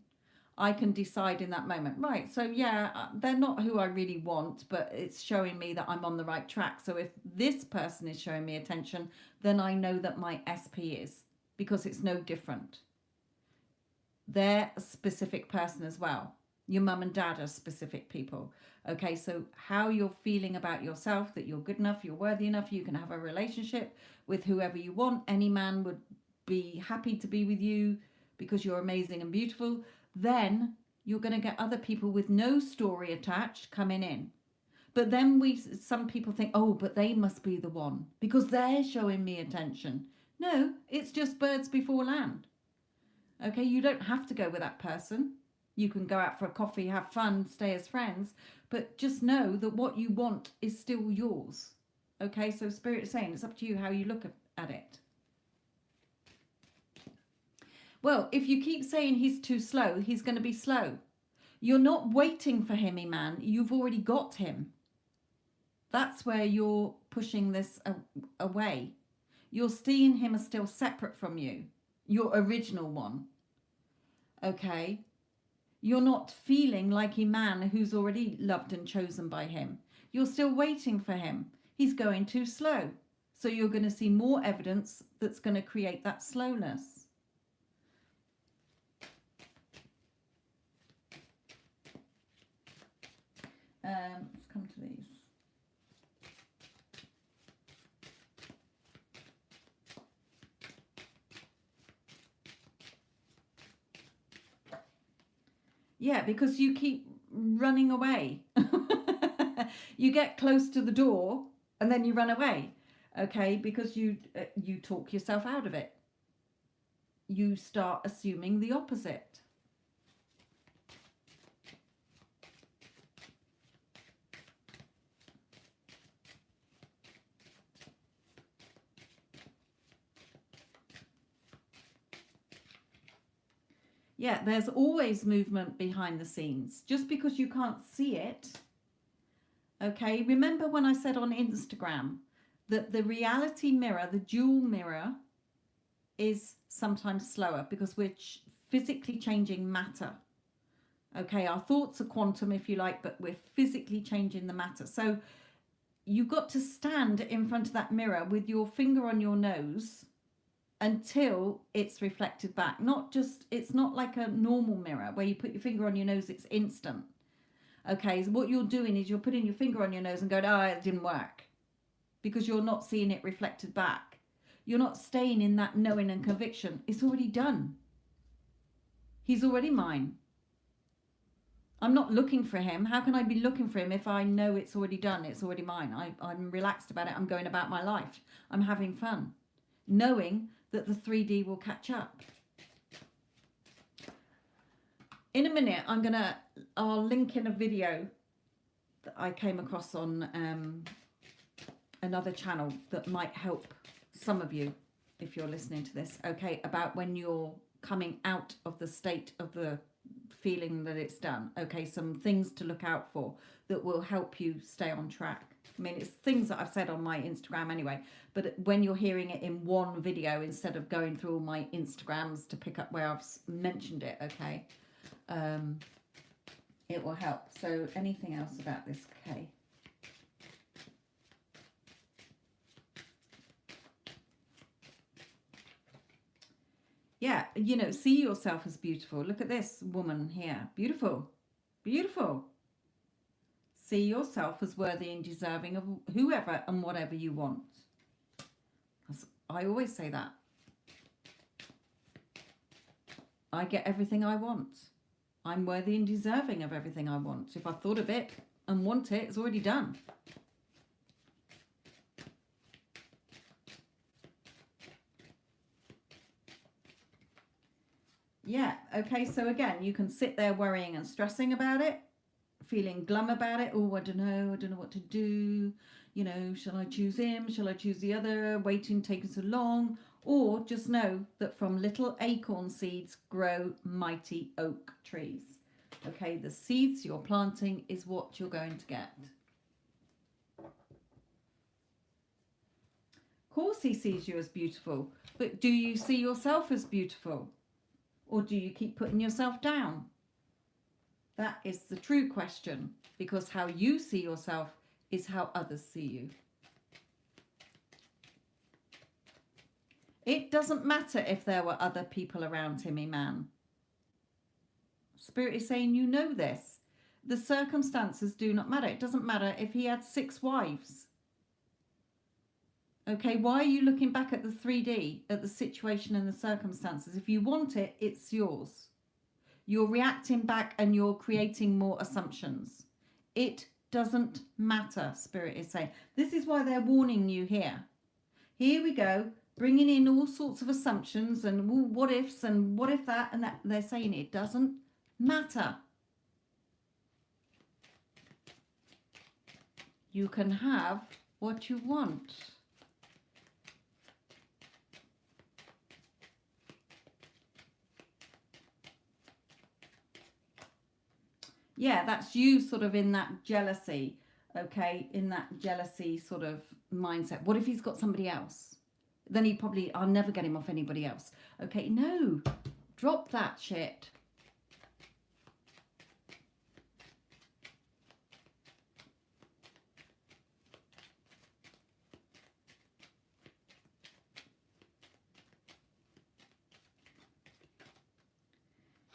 I can decide in that moment, right, so yeah, they're not who I really want, but it's showing me that I'm on the right track. So if this person is showing me attention, then I know that my SP is, because it's no different. They're a specific person as well. Your mum and dad are specific people. Okay, so how you're feeling about yourself, that you're good enough, you're worthy enough, you can have a relationship with whoever you want. Any man would be happy to be with you because you're amazing and beautiful. Then you're going to get other people with no story attached coming in. But then some people think, oh, but they must be the one because they're showing me attention. No, it's just birds before land. Okay, you don't have to go with that person. You can go out for a coffee, have fun, stay as friends, but just know that what you want is still yours. Okay, so Spirit is saying it's up to you how you look at it. Well, if you keep saying he's too slow, he's going to be slow. You're not waiting for him, man. You've already got him. That's where you're pushing this away. You're seeing him as still separate from you, your original one. Okay? You're not feeling like a man who's already loved and chosen by him. You're still waiting for him. He's going too slow. So you're going to see more evidence that's going to create that slowness. Let's come to these. Yeah, because you keep running away. You get close to the door and then you run away. Okay, because you talk yourself out of it. You start assuming the opposite. Yeah, there's always movement behind the scenes. Just because you can't see it, okay? Remember when I said on Instagram that the reality mirror, the dual mirror, is sometimes slower because we're physically changing matter. Okay, our thoughts are quantum, if you like, but we're physically changing the matter. So you've got to stand in front of that mirror with your finger on your nose until it's reflected back. It's not like a normal mirror where you put your finger on your nose, it's instant. Okay, so what you're doing is you're putting your finger on your nose and going, oh, it didn't work, because you're not seeing it reflected back. You're not staying in that knowing and conviction. It's already done. He's already mine. I'm not looking for him. How can I be looking for him if I know it's already done? It's already mine. I'm relaxed about it. I'm going about my life. I'm having fun, knowing that the 3D will catch up. In a minute, I'll link in a video that I came across on another channel that might help some of you if you're listening to this, okay, about when you're coming out of the state of the feeling that it's done. Okay, some things to look out for that will help you stay on track. I mean, it's things that I've said on my Instagram anyway, but when you're hearing it in one video instead of going through all my Instagrams to pick up where I've mentioned it, okay, it will help. So anything else about this, okay? Yeah, you know, see yourself as beautiful. Look at this woman here. Beautiful. Beautiful. See yourself as worthy and deserving of whoever and whatever you want. I always say that. I get everything I want. I'm worthy and deserving of everything I want. If I thought of it and want it, it's already done. Yeah, okay, so again, you can sit there worrying and stressing about it, feeling glum about it. Oh, I don't know what to do. You know, shall I choose him? Shall I choose the other? Waiting, taking so long. Or just know that from little acorn seeds grow mighty oak trees. Okay, the seeds you're planting is what you're going to get. Of course he sees you as beautiful, but do you see yourself as beautiful? Or do you keep putting yourself down? That is the true question, because how you see yourself is how others see you. It doesn't matter if there were other people around him, man. Spirit is saying you know this. The circumstances do not matter. It doesn't matter if he had 6 wives. Okay, why are you looking back at the 3D, at the situation and the circumstances? If you want it, it's yours. You're reacting back and you're creating more assumptions. It doesn't matter, Spirit is saying. This is why they're warning you here. Here we go, bringing in all sorts of assumptions and what ifs and what if that and that. They're saying it doesn't matter. You can have what you want. Yeah, that's you sort of in that jealousy, okay, in that jealousy sort of mindset. What if he's got somebody else? Then he probably, I'll never get him off anybody else. Okay, no, drop that shit.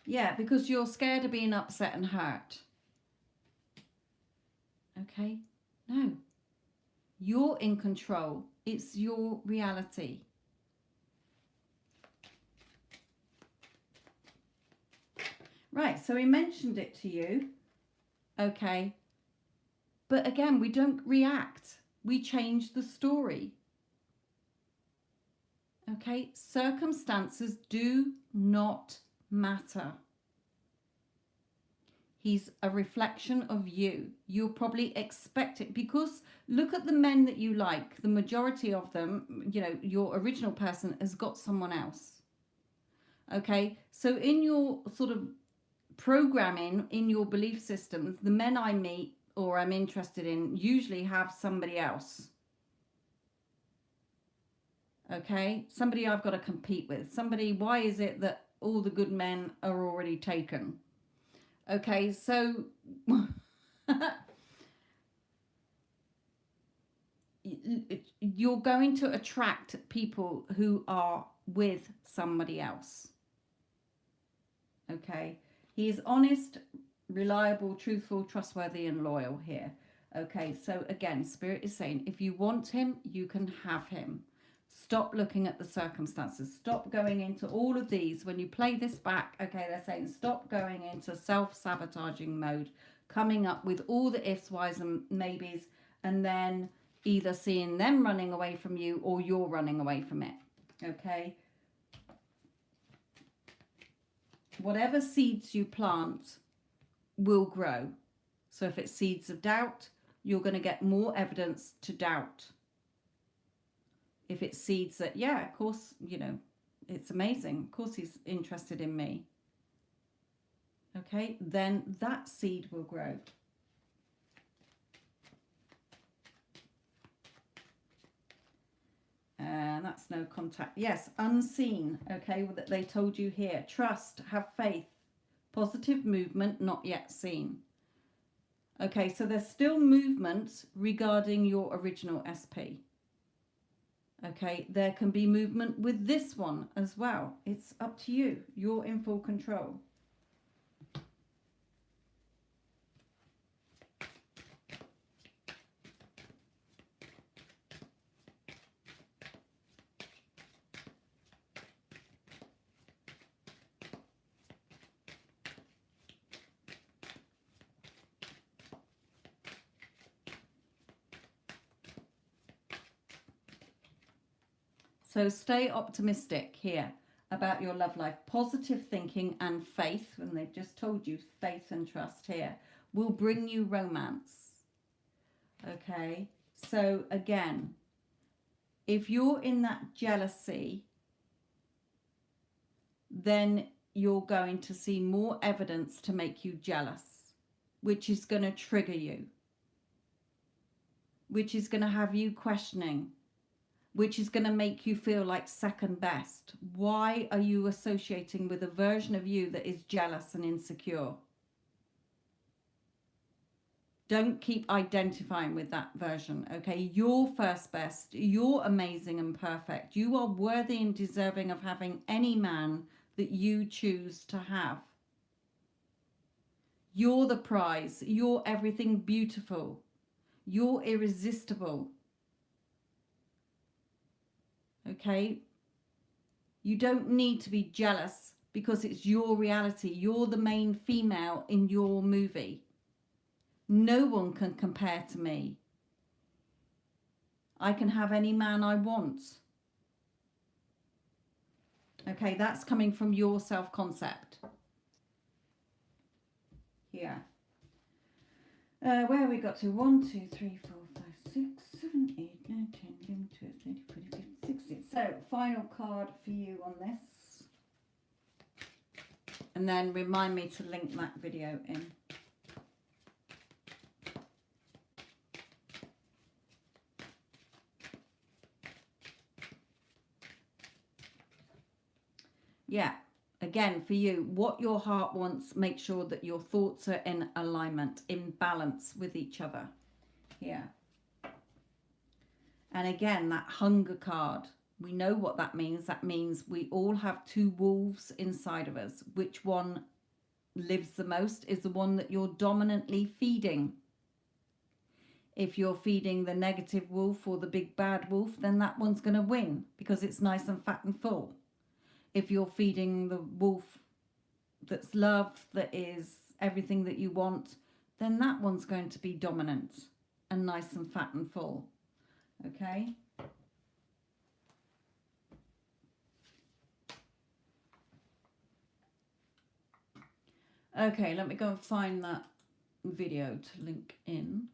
Yeah, because you're scared of being upset and hurt. Okay? No. You're in control. It's your reality. Right, so he mentioned it to you. Okay. But again, we don't react. We change the story. Okay? Circumstances do not matter. He's a reflection of you. You'll probably expect it because look at the men that you like. The majority of them, you know, your original person has got someone else. Okay, so in your sort of programming, in your belief systems, the men I meet or I'm interested in usually have somebody else. Okay, somebody I've got to compete with. Somebody, why is it that all the good men are already taken? Okay, so you're going to attract people who are with somebody else. Okay, he is honest, reliable, truthful, trustworthy, and loyal here. Okay, so again, Spirit is saying if you want him, you can have him. Stop looking at the circumstances. Stop going into all of these. When you play this back, okay, they're saying stop going into self-sabotaging mode, coming up with all the ifs, whys, and maybes, and then either seeing them running away from you or you're running away from it, okay? Whatever seeds you plant will grow. So if it's seeds of doubt, you're going to get more evidence to doubt. If it's seeds that, yeah, of course, you know, It's amazing. Of course he's interested in me. Okay, then that seed will grow. And that's no contact. Yes, unseen. Okay, that they told you here. Trust, have faith. Positive movement, not yet seen. Okay, so there's still movement regarding your original SP. Okay, there can be movement with this one as well. It's up to you. You're in full control. So stay optimistic here about your love life. Positive thinking and faith, and they've just told you faith and trust here, will bring you romance. Okay, so again, if you're in that jealousy, then you're going to see more evidence to make you jealous, which is going to trigger you, which is going to have you questioning, which is going to make you feel like second best. Why are you associating with a version of you that is jealous and insecure? Don't keep identifying with that version, okay? You're first best. You're amazing and perfect. You are worthy and deserving of having any man that you choose to have. You're the prize. You're everything beautiful. You're irresistible. Okay? You don't need to be jealous because it's your reality. You're the main female in your movie. No one can compare to me. I can have any man I want. Okay, that's coming from your self-concept. Here. Where have we got to? 1, 2, 3, 4, 5, 6, 7, 8, 9, 10, 11, 12, 13, 14, 15, 16. So, final card for you on this. And then remind me to link that video in. Yeah, again, for you, what your heart wants, make sure that your thoughts are in alignment, in balance with each other. Here. And again, that hunger card, we know what that means. That means we all have two wolves inside of us. Which one lives the most is the one that you're dominantly feeding. If you're feeding the negative wolf or the big bad wolf, then that one's going to win because it's nice and fat and full. If you're feeding the wolf that's love, that is everything that you want, then that one's going to be dominant and nice and fat and full. Okay? Okay, let me go and find that video to link in.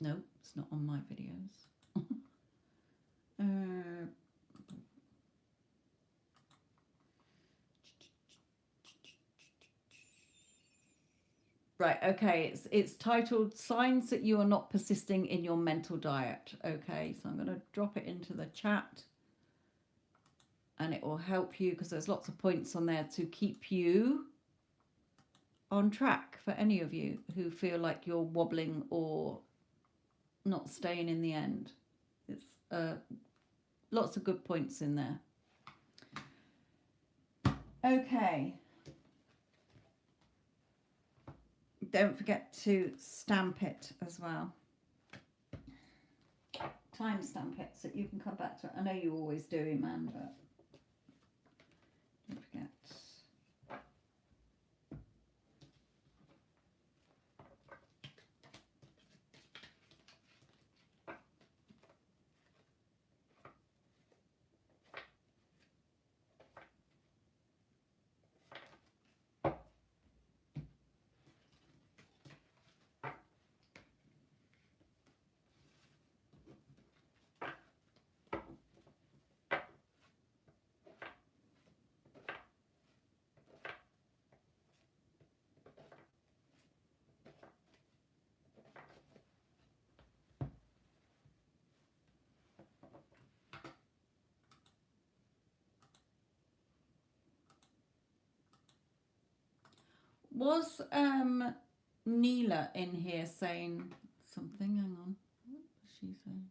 No, it's not on my videos. Right, okay, it's titled Signs That You Are Not Persisting in Your Mental Diet. Okay, so I'm going to drop it into the chat and it will help you because there's lots of points on there to keep you on track for any of you who feel like you're wobbling or not staying in the end. It's lots of good points in there. Okay. Don't forget to stamp it as well. Time stamp it so you can come back to it. I know you always do, man, but don't forget. Was Neela in here saying something? Hang on. What was she saying?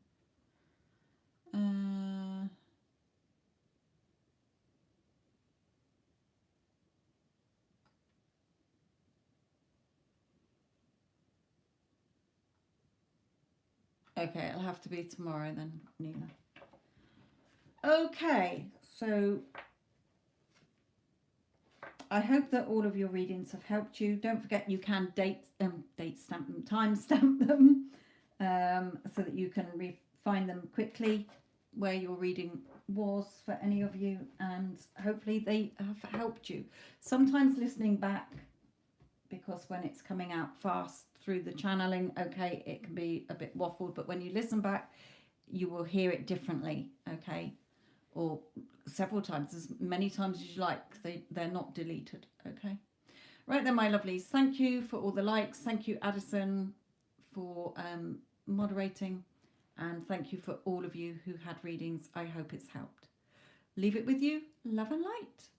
Okay, it'll have to be tomorrow then, Neela. Okay, so I hope that all of your readings have helped you. Don't forget you can date stamp them, time stamp them, so that you can find them quickly where your reading was for any of you, and hopefully they have helped you. Sometimes listening back, because when it's coming out fast through the channeling, okay, it can be a bit waffled, but when you listen back, you will hear it differently, okay, or several times, as many times as you like. They're not deleted, okay. Right then, my lovelies, thank you for all the likes. Thank you, Addison, for moderating, and thank you for all of you who had readings. I hope it's helped. Leave it with you. Love and light.